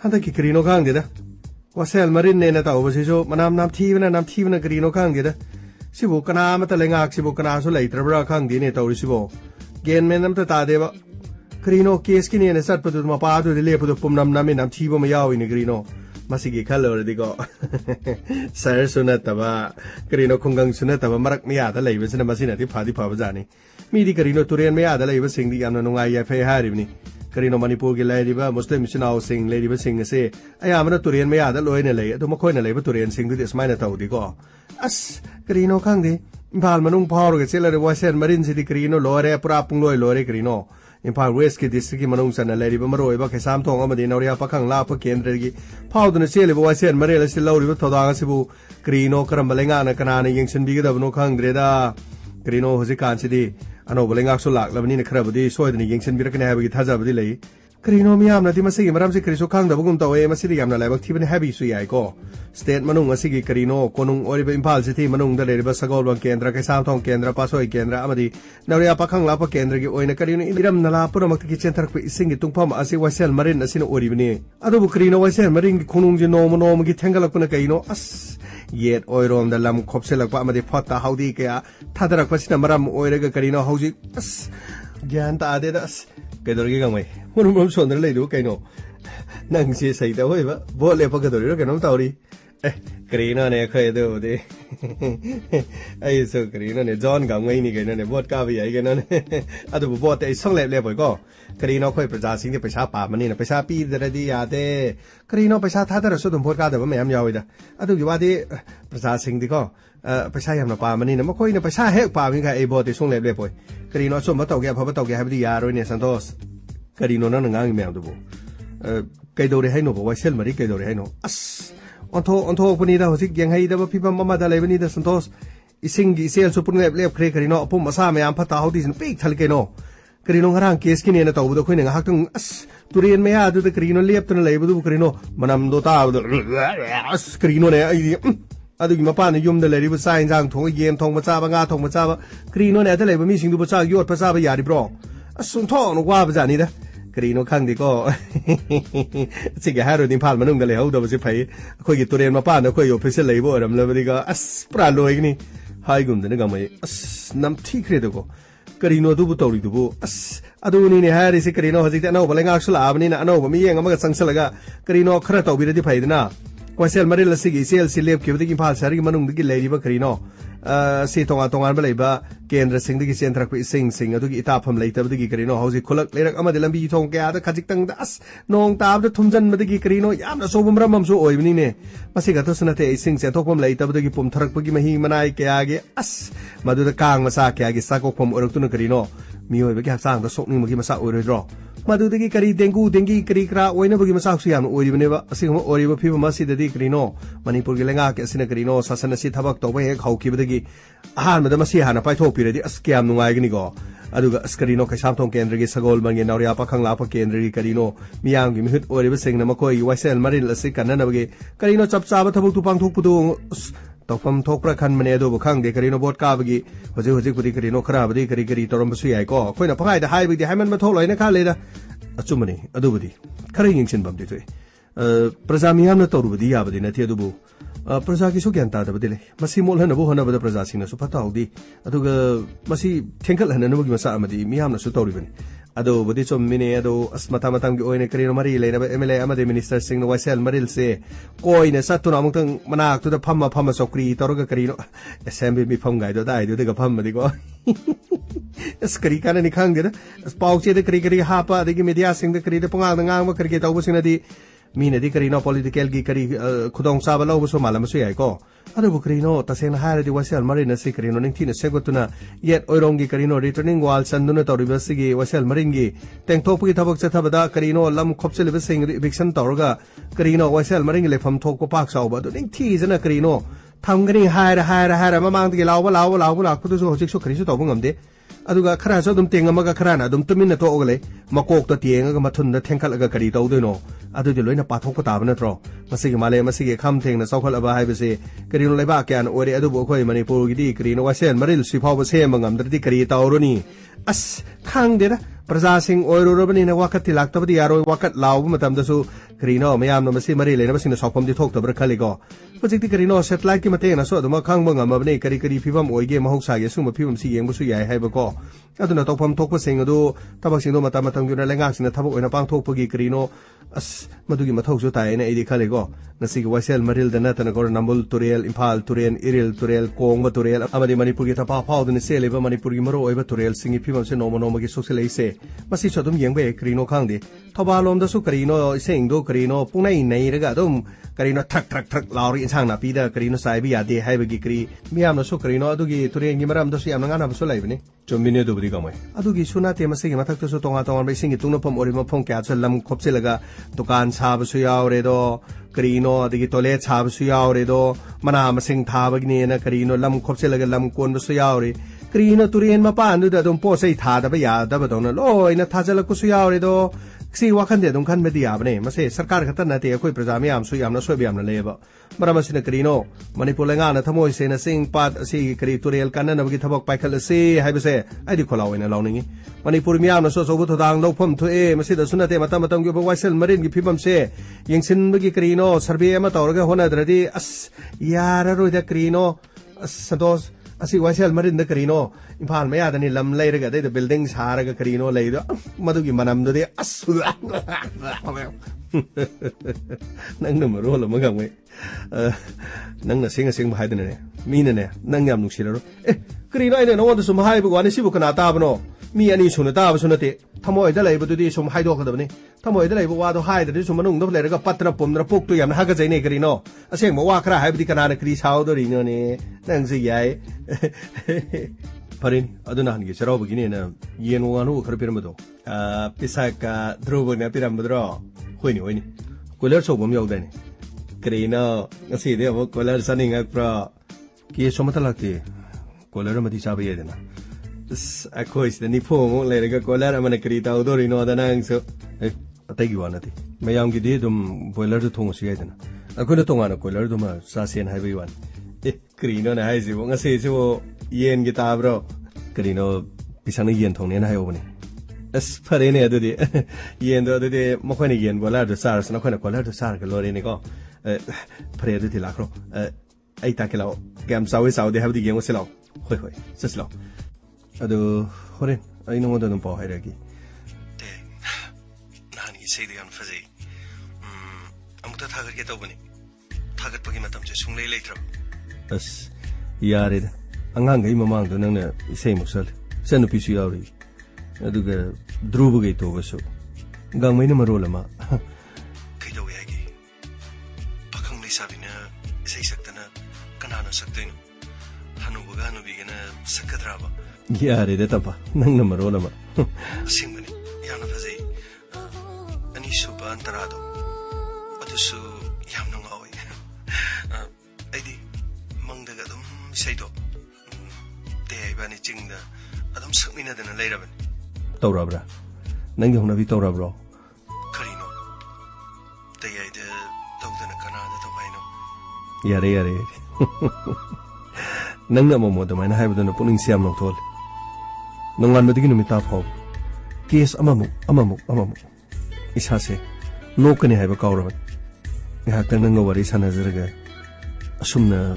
한다키 그리노 강게다 와셀 마린네나 타오버시조 만남 남티브나 그리노 강게다 시보 까나마타 랭악 시보 까나소 레이트라브라 강디네 타오리시보 게임맨 남타 타데바 그리노 케스키니네 삿ಪದು 마파도 릴레ಪ도 뿜남 남이 남티보 마야오이니 그리노 마시기 칼로르디고 사르 수나타바 그리노 콩강 수나타바 마락 미야다 레이버스나 마시나디 파디 파바자니 미디 그리노 투렌 미야다 레이버싱디 야나 농아이 야페 하리브니 그리노 마니푸르기 레이리바 무슬림 시나오싱 레이리바 싱세 아야마나 투렌 미야다 로이네 레이 아도 마코이나 레이버 투렌 싱디 스마이나 타우디고 아스 그리노 캉디 임팔 마농 파오르게 셀라레 와센 마린시디 그리노 로레 프라 뿡로이 로레 그리노 Impal West ki district ki manung sana leriba maroiba kesam thong amadi nauria pakhang la pa kendra gi phauduna seliba wasen marela silauriba thodanga sibu krino karambalenga na kanana yengsin bi ga dabno khangdre da krino hojikan sidi ano balenga so lak labani na khrabadi soidani yengsin bi rakna habagi thajabadi lei krino miyam na di masigi maram se kriso khang dabugum tawe masidi yamna laibak thibani habi su yai ko state manung asigi krino konung oriba impal city manung da leriba sagolwan kendra kesam thong kendra pasoi kendra amadi nauria pakhang la pa kendra gi oina krino iram nala punamak ki center pe isingi tungpham asi wasel marin asina oribani adu krino wasel marin gi khunung ji nom gi thengalak puna kaino as yet oirom da lam khopselak pa amadi phata haudi kya thadarak pasina maram oiraga krino hauji as gyan ta ade da Kedorgi gamai, munum sondre lei do kaino. Nang si sai da hoi ba, bo le pa kedori ro kanom tauri. Krino ne khai do de. Ai so krino ne John gamai ni kaino ne bot ka bi ai kaino ne. Adu bo te song le boi ko. Krino khoi praja sing de paisa pa mani na paisa pi da di ya de. Krino paisa tha da so dum bot ka da ba mayam yawi da. Adu gi wa de praja sing di ko. Paisa yam na pa mani na makoi na paisa hek pa mi ka ai bo te song le boi. Karino so matau ge phaba tau ge habdi yaro ne santos karino na ngang me amdu bo kaidore haino bo wasel mari kaidore haino as onto puni da hosik geng hai da ba phibam mama da lebani da santos isingi sel so purne le khre karino apum masa me am phata hodi sin pek thal ke no karino ngarang kes ki ne na tau do khoine nga haktung as turien me ya du da karino lep tun le bu karino manam do ta as karino ne ai adugi mapana yumda leriba sa injang thong yem thong macha ba nga thong macha ba krino ne da leba mi singdu bacha yot phasa ba yari bro asun thong no wa ba jani da krino khangdi ko chige haro din phal manung da le hauda ba se phai khoi gi turen mapana khoi yo phese leibo ram labadi ga as pra loi ni hai gum da ga mai as nam thi khre da ko krino du bu tawri du bu as adu ni ne hari se krino hajik da no balenga sula abni na no ba mi yeng ma ga sangsalaga krino khra tawbi da di phai da na Wasel marila sigi sel silep ki bidi phal sari manung digi leiri ba krino si tongan balaiba kendra sing digi sentra ku sing adugi itafam leita digi karino hausi khulak lerak ama de lambi thong kya da khajik tang das nong tab da thumjan madigi karino yamna sobum ramam so oibni ne masi ga to sunate sing se thokpam leita digi pum tharak pagi mahi manai kya ge as madu da kang masa kya ge sakok pom orak tu karino mioi ba kya sang da sokning magi masa oirodro madu digi kari dengi kari kra oina bagi masa su yam oibne ba asing mo oiba phi masi dadi karino manipur ge lenga ke asina karino sasana si thabak to ba he khauki bagi ahan mada masi hana pai thok piredi as kyam nungai gni go aduga askarino ka samthong kendra gi sagol bangi nauria pakhang la pa kendra gi karino miyang gi mihut oriba sengna makoi waisel marin lasi kanna bagi karino chap chaba thabuk tu pang thok pudu tokpam thokpra khan mane do bukhang de karino bot ka bagi hoji pudi karino khara badi kari torom su yai ko khoina phagai da hai bagi haiman ma thok loina kha leda achumani adubudi khari yingsin bam de toi praja miyam na toru badi ya badi na the adubu प्रजा की ग्यान तादबदिले मसी मोलहनबो होनबद प्रजासिंगनसु फताउदी अदुगा मसी थेंकल हननबगी मसा अमदी मियामनसु तौरिबनि अदो बदि चोमिने अदो अस्मता मतंगी ओइने करिनो मरी लेनब MLA अमदे minister सिंग वाइसेल मरिल से कोइने सतुना अमुतंग मनाक्तुदा फम्मा चौकरी तौरगा करिनो असेंबली मिफम गाइदो दाइदो देगा फम्मदिको स्करी काना निखांगदेदा पाउचेदे करी हापा अदगी मीडिया सिंग दे करिदे पंगांग ngang करके तौबसिंगदी मीनदी करीनो पॉलिटिकल की करी खुदों साबा लौबसो मालमसो याइको अदुबु करीनो तसेंग हारदि वासेल मरिन से करीनो निंथिना सेगोतुना येट ओइरोंगी करीनो रिटर्निंग वाल संदुना तौरिबसिगी वासेल मरिंगी टेंगथोपगी थबक चथबदा करीनो लम खोपचलिबसिंग इविक्शन तौरगा करीनो वासेल मरिंगी लेफम थोकपो पाक साउबा दु निंथिजना करीनो थमगनी हायरा ममांगदगी लाउबा लाखपुदुसो होजिकसो करीसो तौबो ngamde aduga khara so dum tengamaga kharana dum tuminna to ogale makok to tienga mathunda thengkhalaga kari tawdeno adu de loina pathok ko tabna tro masigi male masigi kham thengna sawkhal aba haibase kari no laiba kyan ore adu bo khoi manipur gi di kari no wasen maril siphau ba sem ngamdri kari tawroni as khang de प्रजा सिंह ओइरोरबनी न वाकत तिलाक्तबदि यारो वाकत लाव मतमदसु करीनो मयाम न मसी मरी लेना Bassein सौफमदि थोक्तबर खलिगो project करीनो satellite की मते न सो दम खांग बंगमबने करी फिबम ओइगे महौसागे सुम फिबम सि येंबसु याय हाइबको अदुना तोफम थोकप सिंग अदु तबक सिंग दो मतम गुना लेंगाक सिन थबक ओइना पांग थोकपगी करीनो अस मदुगी मथौसु तायना इदि खलिगो नसिग वाइसेल मरिल दना तना गोर नम्बुल तुरेल इम्फाल तुरेल इरिल तुरेल कोंग तुरेल अमदि मणिपुर की थपा फाउदन सेलेबा मणिपुर की मरो ओइबा तुरेल सिंग फिबम से नोमो की सोशलेइसे मसी सदुम येंबे करीनो खांगदे थबालोमदसु करीनो सेंगदो करीनो पुंगनै नैरगा दम करीनो थक लाउरी इंसांग नापीदा करीनो साइबि यादे हाइबगी करी मियामनसु करीनो अदुगी तुरेंगी मरमदसु यामना गानाबसु लाइबने चोमिने दुबदि गमै अदुगी सुनाते मसिगी मथक्तसु तोंगा बेसिंगी तुंगनफम ओरिम फम क्याच लम खोपसेलगा दुकान साबसु यावरेदो करीनो अदगी टॉयलेट साबसु यावरेदो मना मसिंग थाबगिनेना करीनो लम खोपसेलगा लम कोनबसु यावरे करीनो तुरेन मपानुदा दम पोसै थादबा यादबदोना लोइना थाजलकुसु यावरेदो सी वाखन दे दम खन बेदि याबने मसे सरकार खतर नते अखोय प्रजा मियाम सु यामना सोय बियामना लेबा मरमसिना करीनो मणिपुर लेंगाना थमोय सेना सिंग पात असि करी तुरेल काननबगी थबक पाइखल से हाइबसे आइदि खोलावैना लाउनिंगी मणिपुर मियामना सो सोबु थदांग लौफम थुए मसिदा सुनते मतम गी वाइसेल मरिन गी फिबम से यंगसिनबगी करीनो सर्वे अमा तौरगा होनाद्रदि अस याररोइदा करीनो अस संतोष असि वाइसेल मरिन द करीनो इम्फाल मयादनि लम लैरगा दै बिल्डिंग सारगा करीनो लैदो मदुगी मनमदुदि अस नंगन मरोल मगंगै नंगना सिंग हाइदने मीनने नंग याम नुसिररो ए करीनो आइने नोंद सुम हाइबो वानि सिबु कना ताबनो मी अनि सुन ताबसु नते थमोइदा लैबदुदि सुम हाइदोखदबनि थमोइदा लैबो वादो हाइददि सुम मनुंग दब लैरगा पत्र पुमद्र पुक्तु याम हागा जैने करीनो असेंग वा खरा हाइबदि कनाना क्री साउदरिनो ने नंगजि याय फरिन अदुना हनगे चरावबगिने ना येन वानु खर पिरमदो पिसाका ध्रुवना पिरमदरो होइनि कोलर सोबम यावदाने करीनो असिदे अब कोलर सनिंग प्र के सोमता लागते कोलर मदि चाबे येदना अखोइस निफोम लेरगा कोलर अमन करी ताउदोरिनो दनांगसो अतैगी वानति मयामगी दे दुम बॉयलर दु थोंगसु यायदना अखोना तोंगाना कोलर दुमा सासेन हाइबई वान ए करीनो ना हाइजिबो ngase येन गी ताब्रो करीनो पिसांग येन थोंगनेना हायोबनी अस फरेने अदुदि येन दो अदुदि मखोयनि येन बॉयलर दु सारस नखोयना कोलर दु सारगा लोरेने को फरे अदुदि लाखरो ai ताकेलाओ गेम साउदे हाबदि गेम सेलाओ होय ससलाओ अदो होरेन आई नोंगोदा दम पाव हायरागी ते नानी सेदि यान फजै अमुता थागरगे तौबनी थागरपगी मतम से सुंगलै लैथ्र बस यारे angang mamang do nang na isay mo sal sen pisu yauri aduga drubu gai to baso gang mai na marola ma kai do yagi pakang nei sabi na isay sakta na kanana sakta no hanu baga no bigana sakadra ba yare de tapa nang na marola ma singmani yana fazai ani suba antarado adusu yamna ngawi aidi mangdaga dum isay do Bani Jingda, Adam Sakmina than a later. Torabra. Nangam Navi Torabro. Carino. They ate the dog than a canada to Vino. Yare yare. Nangamomo, the man have than a pulling Siam not told. No one would give me top hope. Kiss Amamu. Ishase. No can I have a cow. I have to know what is another. Assume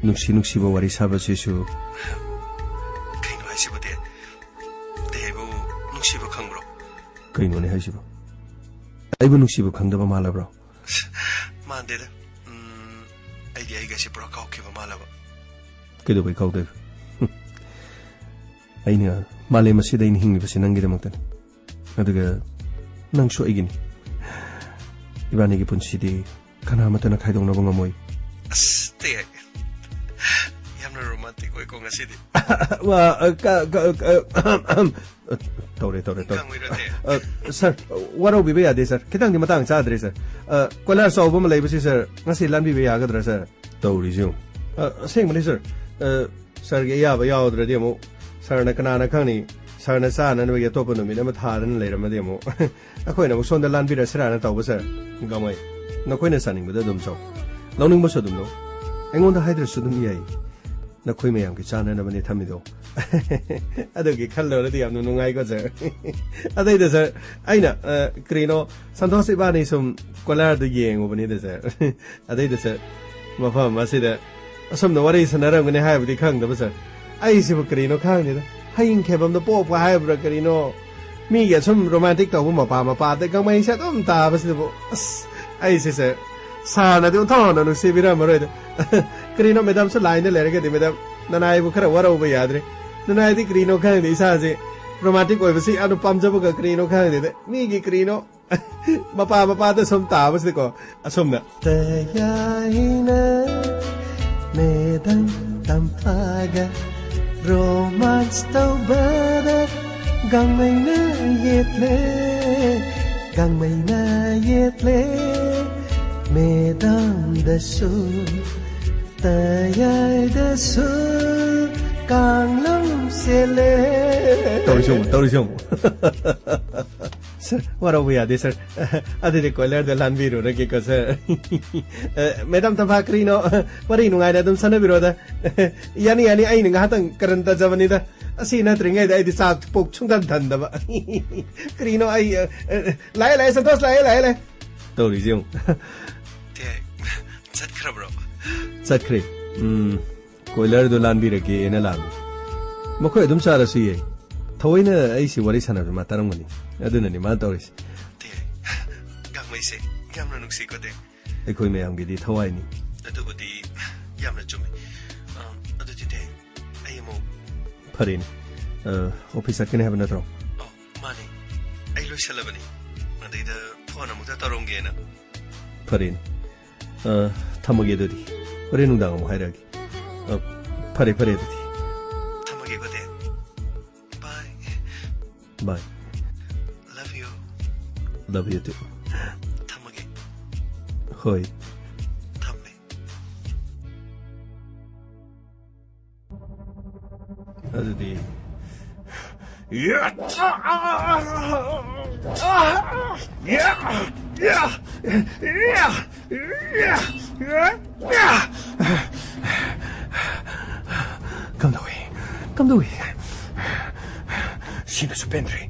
Nuxi what is Sabbath issue. Kaino ne haisibo aibu nusibo khangdaba malabro mandeda aidi aiga se pro kau kiba malaba kedo bai kau de aina male masida in hingi basi nangi damang tan aduga nang so igini ibani gi punsidi kana mata na khaidong na bonga moi aste yamna romantic oi ko ngasidi wa Tore. Sir, what will be there, sir? Kitang di matang sa address, sir. Kolar sa ubom labor, sir. Nasi lan be agadra, sir. Tore, you. Sing, sir. Sir, Yaba yaw the demo. Sir Nakana Kani, Sir Nasan, and we get open to me, never hard and later, Mademo. A coin was on the land bidder, Sir, and sir. Gamay. No coin is sunning with them so. Loaning most of them, no. And on the hydra should be na koi me yang ki chana na bani thamido adogi khallo radi amnu nungai ko sir adai de sir aina krino santos ibani sum kolar de yeng ubani de sir adai de sir mafa masida asam no wari sanara ngene ha budi khang da sir ai si krino khang ni da haing khebam da pop wa ha bra krino mi ya sum romantic to ma pa de gang mai sa dum ta bas de ai si sir Sana de un tono non si vira morede. Crino medam so line le rege de medam nanai bu khara wara uba yadre. Nanai di crino khang de sa se romantic oi basi anu pamjabo ka crino khang de mi gi crino mapa de som ta bas de ko asom na. Tayaina medam tampaga romance to bada gang mai na yetle Medam dasu tayai dasu kanglam sele Torisyong Sir, what are we at this, sir? Adi de koiler de lan biro reki ko sir Medam tampakrino pari nungai da dum sana biro da yani ai nga hatang karanta javani da asina tringai da ai di sak pok chungdan thanda ba krino ai lai santos lai Torisyong Satkre. Koiler do lan bira ke ena lam. Mako edum sara suye. Thoina ai si wari sana ma tarangani. Aduna ni ma toris. Te gang mai se gamna nuksi ko de. E koi me ang gidi thawai ni. Adu budi yamna chumi. Adu ti de ai mo pharin. Officer kene have na tro. Oh mani. Ai lo shalabani. Nadai da phone amuta taronge na. Pharin. Tamage dodi. Pare nungdang mo hairagi. Pare dodi. Tamage ko de. Bye. Love you too. Tamage. Hoi. Tamme. Adudi. Come da qui. Scina su Pendri.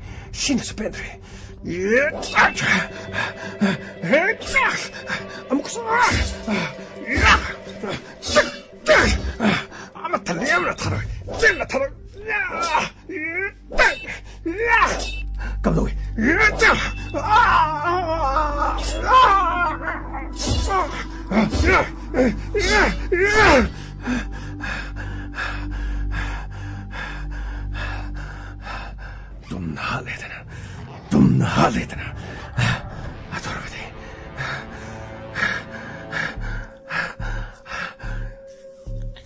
좀 나래더나. 아도라가디.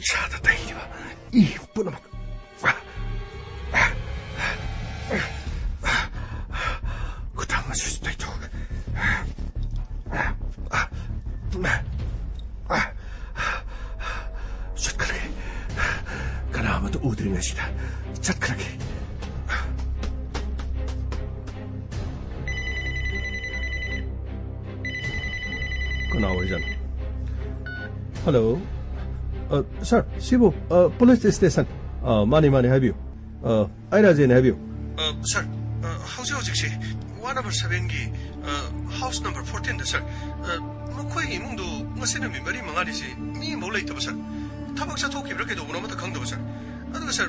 차다 다이와 이쁘나 막. 그다음 마실 수도 있고. 샷크라게. 그나마도 우드린 것이다. 샷크라게. Conversion. Hello. Sir, Sibu, police station. Money, have you? I have you. Sir, how's your six? 1 number 7 gi, house number 14, sir. Mokoi imungdo, Masina Mimari Mangadisi, me molate, sir. Tabaksa talk, if you don't know what the condo, sir. Other, sir,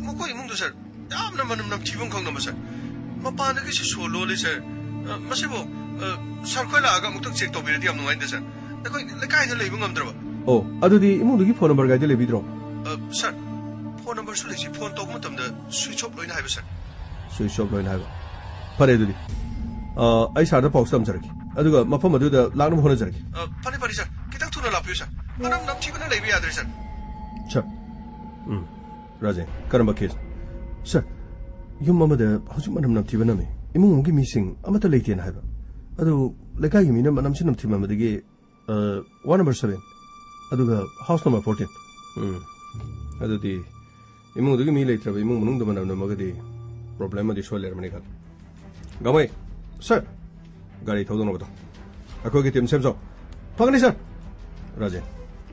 Mokoi Mundo, sir. I'm not Tivon Condo, sir. Mapana is so lowly, sir. Masibo. Sarkola aga mutuk check to birati amno ainde sir. Lekoi lekai de leibung amdro. Oh, adudi imudugi phone number ga de lebidro. Sir, phone number su lesi phone to mutam da switch off loina haiba sir. Switch off loina haiba. Pare adudi. Ai sar da pause am sarki. Aduga mafam adu da lagnum hona sarki. Pare sir. Kitang thuna lapyo sir. Manam nam thibana leibi adre sir. Sir. Raje, karamba case. Sir, yum mama da hojik manam nam thibana me. Imung gi missing amata leiti na haiba. Adu lekai gi mina manam sinam thima madagi 1 number 7 aduga house number 14 adu di imung dugi mi leitra ba imung munung da manam namagadi problem adi soler mani kal gamai sir gari thodo no bata akoi gi tim semso pagni sir raje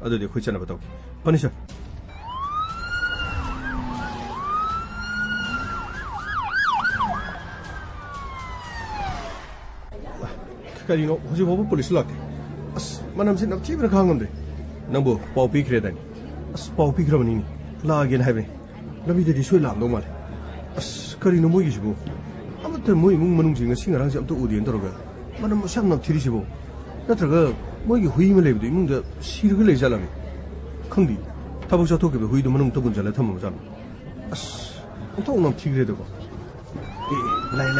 adu di khuchana batao pani sir Karino, hoje vou police lock. As manam sin nam chibra khangam de. Nambo pau pi khre dani. As pau pi khra manini. La again have. Nabi de soi lam do mal. As karino mo yisibo. Amata mo imung manung jinga singarang jam to udien doroga. Manam sam nam thiri sibo. Natraga mo gi hui ma lebi de imung da sirga le jalami. Khangdi. Tabuk sa to ke hui do manung to gun jala tham ma jam. As to nam thigre de ko. Lai.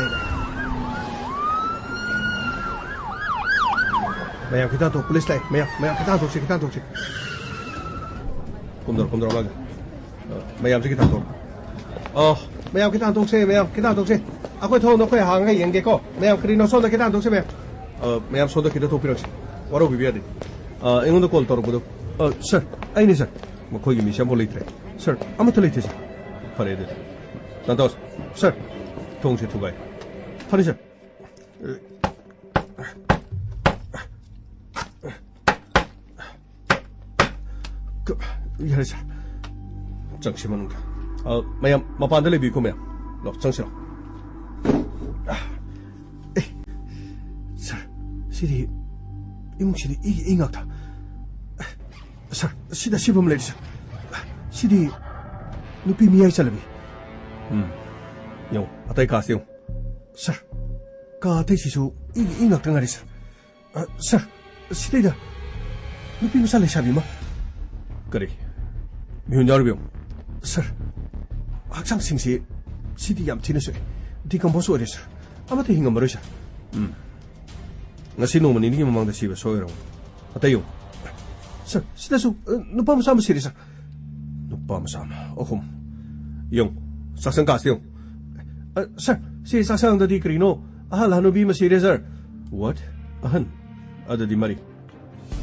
Maya kita tu polis lai. Maya kita tu sih. Kumdor lagi. Maya kita tu. Maya kita tu sih. Aku tahu nak kau hang yang geko. Maya kerana soda kita tu sih maya. Maya soda kita tu pirang sih. Walau biar deh. Ingat tu call taruh bodoh. Sir, ini sir. Mau kau ini siapa boleh try. Sir, amat boleh sih. Pada itu. Santos. Sir, tunggu sih tu gay. Pada sir. 이해하자. 정신만은 마야 마반들레 비고메. 로 정신. 서 시디 이뭉시디 이게 인각다. 서 시다 시범 레지. 시디 누피 미야이 살비. 요 아타이 가세요. 서 가테시수 이게 인각다 가리서. 서 시디다 누피 무살레 샤비마. 그래. 미혼자르병. Sir, 학창 생시 시디 얌티는서 디컴포스 어디서 아마도 hinga 마르샤. ngasi no manini mamang da siba soiro. Atayo. Sir, sidasu nupa masama siri sir. Nupa masama. Ohum. Yung saksang kasyo. Sir, si saksang da di krino. Ahal hanu bi masiri sir. What? Ahan. Ada di mari.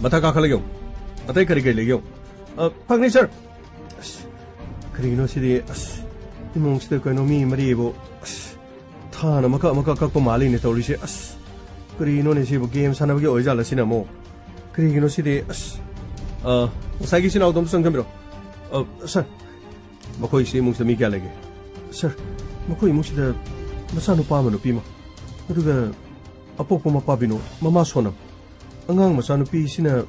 Mata kakalagyo. Atay karigay Pagni sir. Krino sidi imong sida ko no mi maribo. Thana maka kakpo mali ni tawli si Krino ni si game sana bagi oijala sina mo. Krino sidi sagi sina udom sangkamiro. Sir. Makoi si imong sida mi kya lagi. Sir. Makoi imong sida masano pa mano pima. Aduga apok pumapabino mama sonam. Angang masano pi sina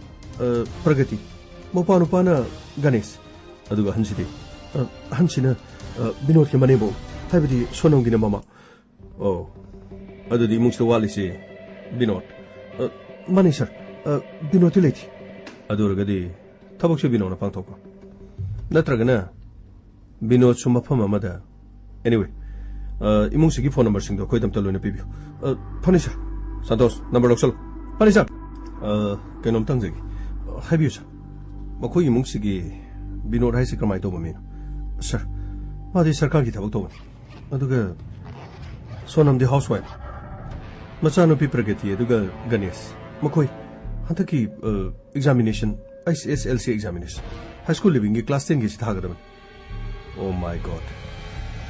pragati. Mopana Ganesh. Aduga Hansidi. Hansina Binod ke manebo. Habidi sonong gina mama. Oh. Adudi mungsto walisi Binod. Mani sir. Binod leti. Adur gadi tabok se Binod na pangtoko. Natragana Binod sumapama mada. Anyway. इमुंग सिगी phone number सिंग दो कोई दम तलो ने पीबियो फनिशा संतोष number लोग चलो फनिशा कैनोम तंग जगी हाइबियो सर मखोई इमुंग सिगी बिनोद हाई से क्रमाई तो बमीनो सर मादी सरकार की थबक तो बनी अदुगा सोनम दी हाउसवाइफ मचानो पी प्रगति अदुगा गणेश मखोई हंतक की examination SSLC examination high school leaving की क्लास 10 की थागदम ओ माय गॉड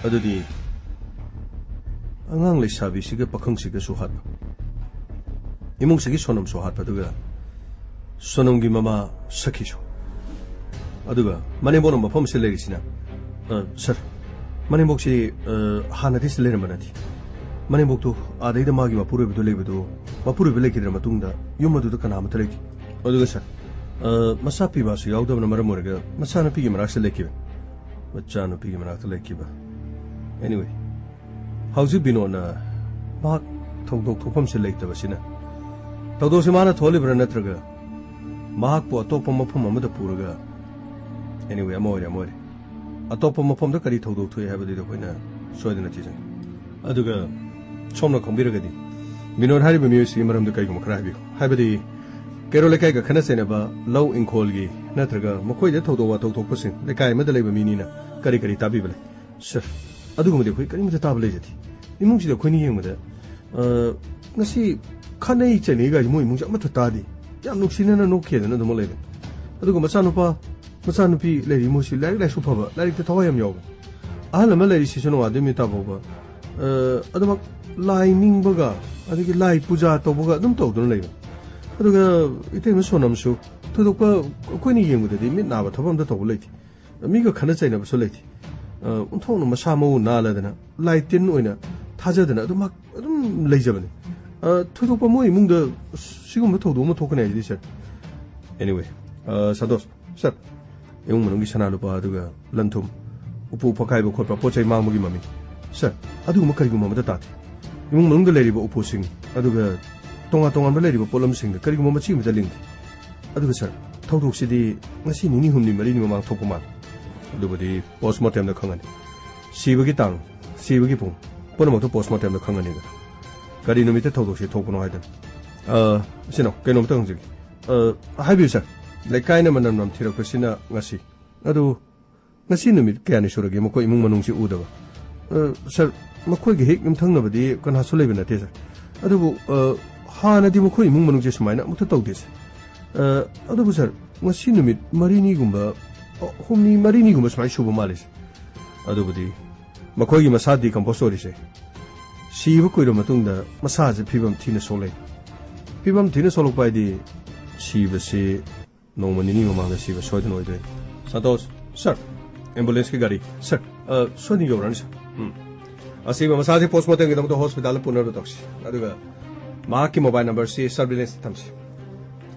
अदुदी अंगांग लेसाबी सिगे पखंग सिगे सुहात इमुंग सिगे सोनम सुहात अदुगा सोनम की ममा सखीसो अदुगा मनेबोन मफम से लेरिसिना सर मनेबोक से हानादि से लेरम बनाथि मनेबोक तो आदैदा मागी मपुरेबदो लेबदो मपुरेबे लेकिदर मतुंगदा युमदुदा कनाम तलेति अदुगा सर मसा पीबासु यावदबना मरम ओरगा मसा नपीगी मनाक्से लेकिबे मचा नपीगी मनाक्से लेकिबा एनीवे हाउजी बिनोना माक थौदोक थोफम से लेतबसिना थौदोक से माना थोलिब्रा नत्रगा माक पो अतोप मफम अमदा पुरगा एनीवे अमोरे अतोप मफम द करी थौदोक थोय हाबदि दखोइना सोयदना थिजन अदुगा सोमना खंबिरगदि बिनोद हारिबा म्यूसी मरम द कइगुम खरा हाबियो हाबदि केरो लेकाय का खना सेनबा लौ इंखोल गी नत्रगा मखोय द थौदो वा थौथोकपसिन लेकाय मद लेबा मिनीना करी करी ताबिबले सर अदुगुमदि खोय करी मद ताबले जति इमुंगसि the खोयनि येंगमद ngasi khanai chani ga mo imung jamma thadi yam nuksina na nokhe na dum lebe adugo machanupi leri mo si lai su phaba lai ta thawayam yaw ahla ma leri sisano wa demi ta boba aduma lai ning baga adigi lai puja to boga dum to dun lebe aduga ite ma sonam su thudokpa koini yengmude di mit na ba thobam da to leiti mi ga khana chaina ba so leiti unthong no masa mo na la dana lai tin oina thajadana adum leijabani थोदोपा मोई मुंग the सिगुम थोदो म थोकने आइदि sir anyway Santosh sir एउ मनोंगी सनालुपा अदुगा लंथुम उपु पकाइबो खोपा पोचै मांगमुगी ममी सर अदुगुम करिगुम मदा ताति इमुंग मनोंग द लेरिबो उपु सिंग अदुगा तोंगा तोंगा ब लेरिबो पोलम सिंग द करिगुम मची मदा लिंग अदुगा सर थौदोक सिदि ngasi निनि हुमनि मरिनि ममांग थोकमा अदुबदि पोस्टमार्टम द खंगनि सिबगी तांग सिबगी पुंग पोनमो पोस्टमार्टम द खंगनि द करी नुमित थौदोकसे थोकनो हायदन सिनो केनोम तंगजि हाइबियो सर लेकायना मनम नम थिरकसिना ngasi अदु ngasi नुमित क्यानि सुरगे मको इमुंग मनुंगसि उदबा सर मखोय गे हेक निमथंगनबदि कना सुलेबे नते सर अदुबु हानादि मखोय इमुंग मनुंगसि सुमायना मुथ तौदे सर अदुबु सर ngasi नुमित मरिनि गुम्बा हुमनि मरिनि गुम्बा सुमाय सुबो मालिस अदुबुदि मखोय मसादि कंपोस्टोरिसे सीब कोइरो मतुंगदा मसाजे फिबम थिना सोले फिबम थिना सोलक पाइदि सीबसे नोमनिनि ममांगा सीब सोयदन ओइदे संतोष सर एम्बुलेंस की गाड़ी सर सोनी गौरन सर असीब मसाजे पोस्टमार्टम के दमतो हॉस्पिटल पुनर तक्सी अदुगा मा की मोबाइल नंबर से सर्विलेंस थमसी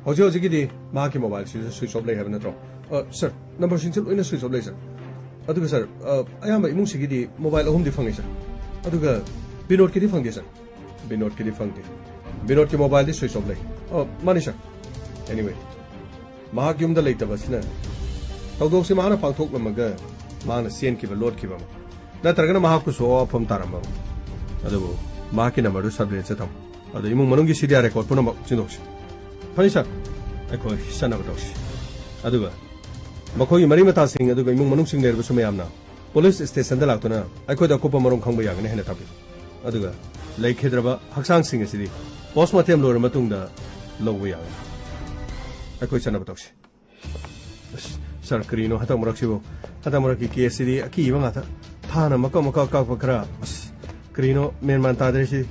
होजे होजे की मा की मोबाइल से स्विच ऑफ ले हैव नत्रो सर नंबर सिंचल ओइना स्विच ऑफ ले सर अदुगा सर अयामा इमुंग सिगी मोबाइल अहुम दि फंगे सर अदुगा बिनोद की फंगे सर बिनोद की फंगे बिनोद की मोबाइल स्विच ऑफ ले मानी सर एनीवे महाक युमदा लेतबसिना तौदोक से माना पांथोक लमगा माना सेन की लोड की बम नत्रगना महाक को सो फम तारम अदबो महाक की नंबर सबले चतम अदो इमुंग मनुंगी सीडिया रिकॉर्ड पुनम चिनोक्स फनी सर अको सनब दोक्स अदुगा मखोई मरी मता सिंग अदुगा इमुंग मनुंग सिंग लेरबसु मयामना पुलिस स्टेशन दा लाक्तोना अखोदा कोपा मरुंग खंगबा यागने हेना ताबि अदुगा लेखेद्रबा हक्सांग सिंग सिदि पोस्टमार्टम लोर मतुंगदा लौबा यागने अखोई सनब दोक्स सर करीनो हता मरक्सिबो हता मरकी केस सिदि अकी इबंगा था थाना मका मका का खरा करीनो मेनमान तादरेसि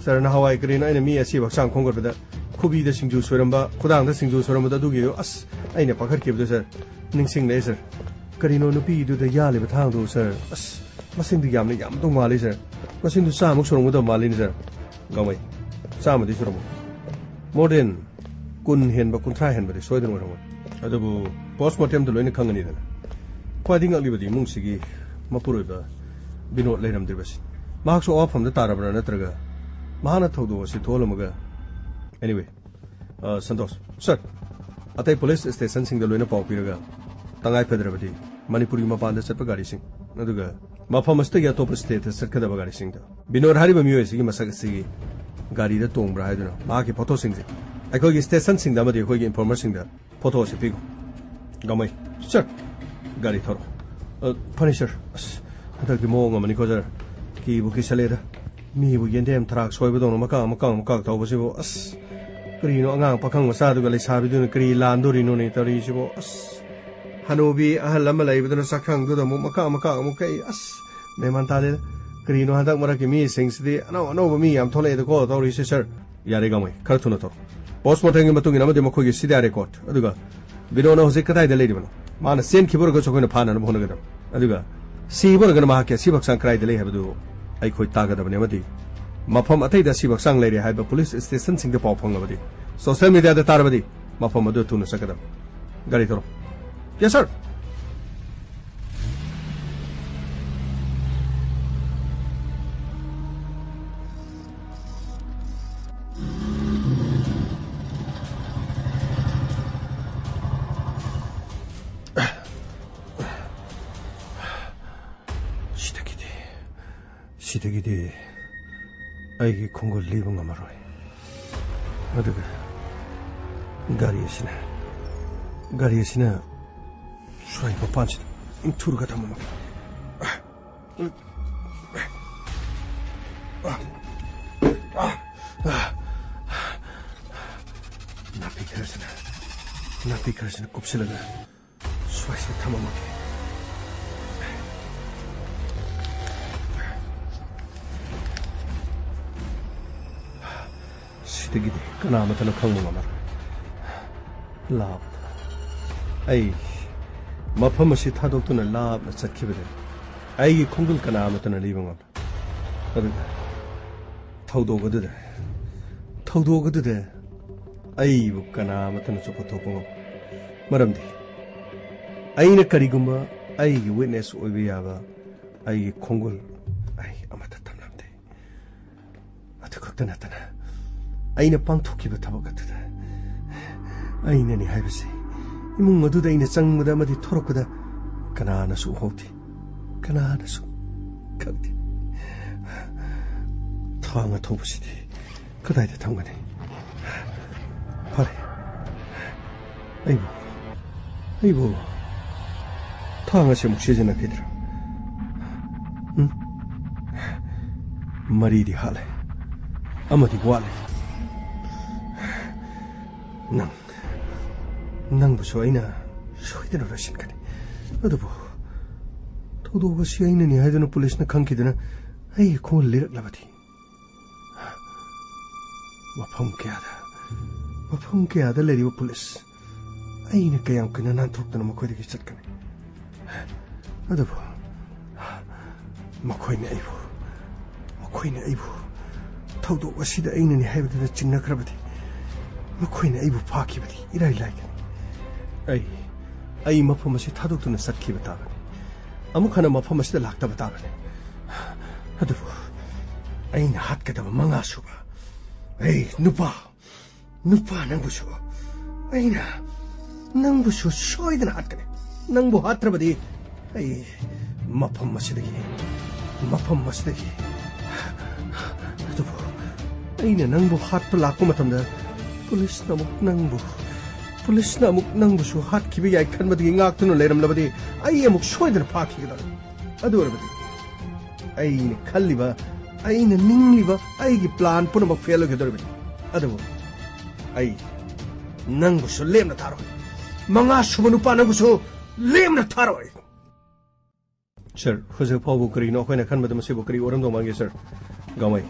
सर ना हवाई करीनो आइना मी असि हक्सांग खोंगरबदा खुबी द सिंजु सोरमबा खुदांग द सिंजु सोरमबदा दुगियो अस आइना पखर केबदो सर निंगसिंग ले सर करीनो नुपी दुदा याले बथांग दो सर अस मसिंग दि यामने याम तो माले सर मसिंग दु सामुक सोरमबदा माले सर गामै सामदि सोरमो मोर देन कुन हेनबा कुंथ्रा हेनबदि सोयदन वरमो अदबु पोस्टमार्टम द लोइन खंगनि दना ख्वादिंग अलिबदि मुंगसिगी मपुरोइबा बिनोद लेरमदिबसि माखसो ऑफम द तारबरा नत्रगा महाना थौदो असि थोलमगा एनीवे संतोष सर अतै पुलिस स्टेशन सिंग द लोइन पाउ पिरगा तंगाई फेदरबदि मणिपुरी मपान द चटप गाड़ी सिंग ꯑꯗꯨꯒ ꯃꯐꯝ ꯑꯁꯤꯗꯒꯤ ꯑꯇꯣꯞꯄ ꯁ꯭ꯇꯦꯠꯇ ꯆꯠꯀꯗꯕ ꯒꯥꯔꯤꯁꯤꯡꯗꯣ ꯕꯤꯅꯣꯗ ꯍꯥꯏꯔꯤꯕ ꯃꯤꯑꯣꯏ ꯑꯁꯤꯒꯤ ꯃꯁꯛ ꯑꯁꯤꯒꯤ ꯒꯥꯔꯤꯗ ꯇꯣꯡꯕ꯭ꯔꯥ ꯍꯥꯏꯗꯨꯅ ꯃꯍꯥꯛꯀꯤ ꯐꯣꯇꯣꯁꯤꯡꯁꯦ ꯑꯩꯈꯣꯏꯒꯤ ꯁ꯭ꯇꯦꯁꯟꯁꯤꯡꯗ ꯑꯃꯗꯤ ꯑꯩꯈꯣꯏꯒꯤ ꯏꯟꯐꯣꯔꯃꯔꯁꯤꯡꯗ ꯐꯣꯇꯣ ꯑꯁꯤ ꯄꯤꯈꯣ ꯒꯥꯃꯩ ꯁꯔ ꯒꯥꯔꯤ ꯊꯧꯔꯣ ꯐꯅꯤ ꯁꯔ ꯑꯁ ꯍꯟꯗꯛꯀꯤ ꯃꯑꯣꯡ ꯑꯃꯅꯤꯀꯣ ꯁꯔ ꯀꯤꯕꯨ ꯀꯤꯁꯜꯂꯦꯗ ꯃꯤꯕꯨ ꯌꯦꯟꯗꯦꯝ ꯊꯔꯥꯛ ꯁꯣꯏꯕꯗꯧꯅ ꯃꯀꯥꯛ ꯇꯧꯕꯁꯤꯕꯨ ꯑꯁ ꯀꯔꯤꯅꯣ ꯑꯉꯥꯡ ꯄꯥꯈꯪ ꯃꯆꯥꯗꯨꯒ ꯂꯩꯁꯥꯕꯤꯗꯨꯅ ꯀꯔꯤ ꯂꯥꯟꯗꯣꯔꯤꯅꯣꯅꯦ ꯇꯧꯔꯤꯁꯤꯕꯨ ꯑꯁ ꯍꯅꯨꯕꯤ ꯑꯍꯜ ꯑꯃ ꯂꯩꯕꯗꯨꯅ ꯆꯥꯛꯈꯪꯗꯨꯗ ꯑꯃꯨꯛ ꯃꯀꯥꯛ ꯑꯃꯨꯛ ꯀꯩ ꯑꯁ ꯃꯦꯟꯃꯥꯟ ꯇꯥꯗꯦꯗ ꯀꯔꯤꯅꯣ ꯍꯟꯗꯛ ꯃꯔꯛꯀꯤ ꯃꯤꯁꯤꯡꯁꯤꯗꯤ ꯑꯅꯧꯕ ꯃꯤ ꯌꯥꯝ ꯊꯣꯛꯂꯛꯑꯦꯗꯀꯣ ꯇꯧꯔꯤꯁꯤ ꯁꯔ ꯌꯥꯔꯦ ꯒꯥꯃꯩ ꯈꯔ ꯊꯨꯅ ꯇꯧꯔꯣ ꯄꯣꯁꯃꯣꯔꯇꯦꯝꯒꯤ ꯃꯇꯨꯡ ꯏꯟꯅ ꯑꯃꯗꯤ ꯃꯈꯣꯏꯒꯤ CDR ꯔꯦꯀꯣꯔꯠ ꯑꯗꯨꯒ ꯕꯤꯅꯣꯗꯅ ꯍꯧꯖꯤꯛ ꯀꯗꯥꯏꯗ ꯂꯩꯔꯤꯕꯅꯣ ꯃꯥꯅ ꯆꯦꯟꯈꯤꯕ ꯑꯣꯏꯔꯒꯁꯨ ꯑꯩꯈꯣꯏꯅ ꯐꯥꯅꯅꯕ ꯍꯣꯠꯅꯒꯗꯕ ꯑꯗꯨꯒ ꯁꯤꯕ ꯑꯣꯏꯔꯒꯅ ꯃꯍꯥꯛꯀꯤ ꯑꯁꯤꯕ ꯍꯛꯆꯥꯡ ꯀꯗꯥꯏꯗ ꯂꯩ ꯍꯥꯏꯕꯗꯨ ꯑꯩꯈꯣꯏ ꯇꯥꯒꯗꯕꯅꯤ ꯑꯃꯗꯤ ꯃꯐꯝ ꯑꯇꯩꯗ ꯑꯁꯤꯕ ꯍꯛꯆꯥꯡ ꯂꯩꯔꯦ ꯍꯥꯏꯕ ꯄꯨꯂꯤꯁ ꯁ꯭ꯇꯦꯁꯟꯁꯤꯡꯗ ꯄꯥꯎ ꯐꯪꯂꯕꯗꯤ ꯁꯣꯁꯤꯌꯦꯜ ꯃꯤꯗꯤꯌꯥꯗ ꯇꯥꯔꯕꯗꯤ ꯃꯐꯝ ꯑꯗꯨ ꯊꯨꯅ ꯆꯠꯀꯗꯕ ꯒꯥꯔꯤ ꯊꯧꯔꯣ ꯌꯦꯁ ꯁꯔ 시댁이디 아이기 콩골 리봉 아마로이 어드가 가리에시나 수아이버 반치 인투르가 담아먹 나비카르스나 곱실러가 수아이시 담아먹 시댁이디 그나마터는 강몽아마 랍 아이 마파마시 타독도는 랍나 ꯆꯠꯈꯤꯕꯗ ꯑꯩꯒꯤ ꯈꯣꯡꯒꯨꯜ ꯀꯅꯥꯃꯇꯅ ꯂꯤꯕ ꯉꯝꯂꯦ ꯑꯗꯨꯒ ꯊꯧꯗꯣꯛ ꯑꯗꯨꯗ ꯑꯩꯕꯨ ꯀꯅꯥꯃꯇꯅꯁꯨ ꯄꯨꯊꯣꯛꯄ ꯉꯝꯃꯣꯏ ꯃꯔꯝꯗꯤ ꯑꯩꯅ ꯀꯔꯤꯒꯨꯝꯕ ꯑꯩꯒꯤ ꯋꯤꯠꯅꯦꯁ ꯑꯣꯏꯕ ꯌꯥꯕ ꯑꯩꯒꯤ ꯈꯣꯡꯒꯨꯜ ꯑꯩ ꯑꯃꯠꯇ ꯊꯝꯂꯝꯗꯦ ꯑꯗꯨ ꯈꯛꯇ ꯅꯠꯇꯅ ꯑꯩꯅ ꯄꯥꯡꯊꯣꯛꯈꯤꯕ ꯊꯕꯛ ꯑꯗꯨꯗ ꯑꯩꯅꯅꯤ ꯍꯥꯏꯕꯁꯤ ꯏꯃꯨꯡ ꯑꯗꯨꯗ ꯑꯩꯅ ꯆꯪꯕꯗ ꯑꯃꯗꯤ ꯊꯣꯔꯛꯄꯗ ꯀꯅꯥꯅꯁꯨ ꯎꯍꯧꯗꯦ ꯀꯅꯥꯅꯁꯨ ꯈꯪꯗꯦ ꯊꯥꯡ ꯑꯊꯧꯕꯁꯤꯗꯤ ꯀꯗꯥꯏꯗ ꯊꯝꯒꯅꯤ ꯐꯔꯦ ꯑꯩꯕꯨ ꯊꯥꯡ ꯑꯁꯤ ꯑꯃꯨꯛ ꯁꯤꯖꯤꯟꯅꯈꯤꯗ꯭ꯔꯥ ꯃꯔꯤꯗꯤ ꯍꯥꯠꯂꯦ ꯑꯃꯗꯤ ꯋꯥꯠꯂꯦ ꯅꯪꯕꯨꯁꯨ ꯑꯩꯅ ꯁꯣꯏꯗꯅ ꯂꯣꯏꯁꯤꯟꯒꯅꯤ ꯑꯗꯨꯕꯨ ꯊꯧꯗꯣꯛ ꯑꯁꯤ ꯑꯩꯅꯅꯤ ꯍꯥꯏꯗꯨꯅ ꯄꯨꯂꯤꯁꯅ ꯈꯪꯈꯤꯗꯨꯅ ꯑꯩꯒꯤ ꯈꯣꯡ ꯂꯤꯔꯛꯂꯕꯗꯤ ꯃꯐꯝ ꯀꯌꯥꯗ ꯂꯩꯔꯤꯕ ꯄꯨꯂꯤꯁ ꯑꯩꯅ ꯀꯌꯥꯝ ꯀꯨꯏꯅ ꯅꯥꯟꯊꯣꯛꯇꯨꯅ ꯃꯈꯣꯏꯗꯒꯤ ꯆꯠꯀꯅꯤ ꯑꯗꯨꯕꯨ ꯃꯈꯣꯏꯅ ꯑꯩꯕꯨ ꯊꯧꯗꯣꯛ ꯑꯁꯤꯗ ꯑꯩꯅꯅꯤ ꯍꯥꯏꯕꯗꯨꯗ ꯆꯤꯡꯅꯈ꯭ꯔꯕꯗꯤ ꯃꯈꯣꯏꯅ ꯑꯩꯕꯨ ꯐꯥꯈꯤꯕꯗꯤ ꯏꯔꯥꯏ ꯂꯥꯏꯒꯅꯤ ꯑꯩ ꯃꯐꯝ ꯑꯁꯤ ꯊꯥꯗꯣꯛꯇꯨꯅ ꯆꯠꯈꯤꯕ ꯇꯥꯕꯅꯤ ꯑꯃꯨꯛ ꯍꯟꯅ ꯃꯐꯝ ꯑꯁꯤꯗ ꯂꯥꯛꯇꯕ ꯇꯥꯕꯅꯤ ꯑꯗꯨꯕꯨ ꯑꯩꯅ ꯍꯥꯠꯀꯗꯕ 5 ꯁꯨꯕ ꯅꯨꯄꯥ ꯅꯪꯕꯨꯁꯨ ꯁꯣꯏꯗꯅ ꯍꯥꯠꯀꯅꯤ ꯅꯪꯕꯨ ꯍꯥꯠꯇ꯭ꯔꯕꯗꯤ ꯑꯩ ꯃꯐꯝ ꯑꯁꯤꯗꯒꯤ ꯑꯗꯨꯕꯨ ꯑꯩꯅ ꯅꯪꯕꯨ ꯍꯥꯠꯄ ꯂꯥꯛꯄ ꯃꯇꯝꯗ ꯄꯨꯂꯤꯁꯅ ꯑꯃꯨꯛ ꯅꯪꯕꯨꯁꯨ ꯍꯥꯠꯈꯤꯕ ꯌꯥꯏ ꯈꯟꯕꯗꯒꯤ ꯉꯥꯛꯇꯨꯅ ꯂꯩꯔꯝꯂꯕꯗꯤ ꯑꯩ ꯑꯃꯨꯛ ꯁꯣꯏꯗꯅ ꯐꯥꯈꯤꯒꯗꯕꯅꯤ ꯑꯗꯨ ꯑꯣꯏꯔꯕꯗꯤ ꯑꯩꯅ ꯈꯜꯂꯤꯕ ꯑꯩꯅ ꯅꯤꯡꯂꯤꯕ ꯑꯩꯒꯤ ꯄ꯭ꯂꯥꯟ ꯄꯨꯝꯅꯃꯛ ꯐꯦꯜ ꯑꯣꯏꯒꯗꯧꯔꯤꯕꯅꯤ ꯑꯗꯨꯕꯨ ꯑꯩ ꯅꯪꯕꯨꯁꯨ ꯂꯦꯝꯅ ꯊꯥꯔꯣꯏ 5 ꯁꯨꯕ ꯅꯨꯄꯥ ꯅꯪꯕꯨꯁꯨ ꯂꯦꯝꯅ ꯊꯥꯔꯣꯏ ꯁꯔ ꯍꯧꯖꯤꯛ ꯐꯥꯎꯕ ꯀꯔꯤꯅꯣ ꯑꯩꯈꯣꯏꯅ ꯈꯟꯕꯗ ꯃꯁꯤꯕꯨ ꯀꯔꯤ ꯑꯣꯏꯔꯝꯗꯧ ꯃꯥꯟꯒꯦ ꯁꯔ ꯒꯥꯃꯩ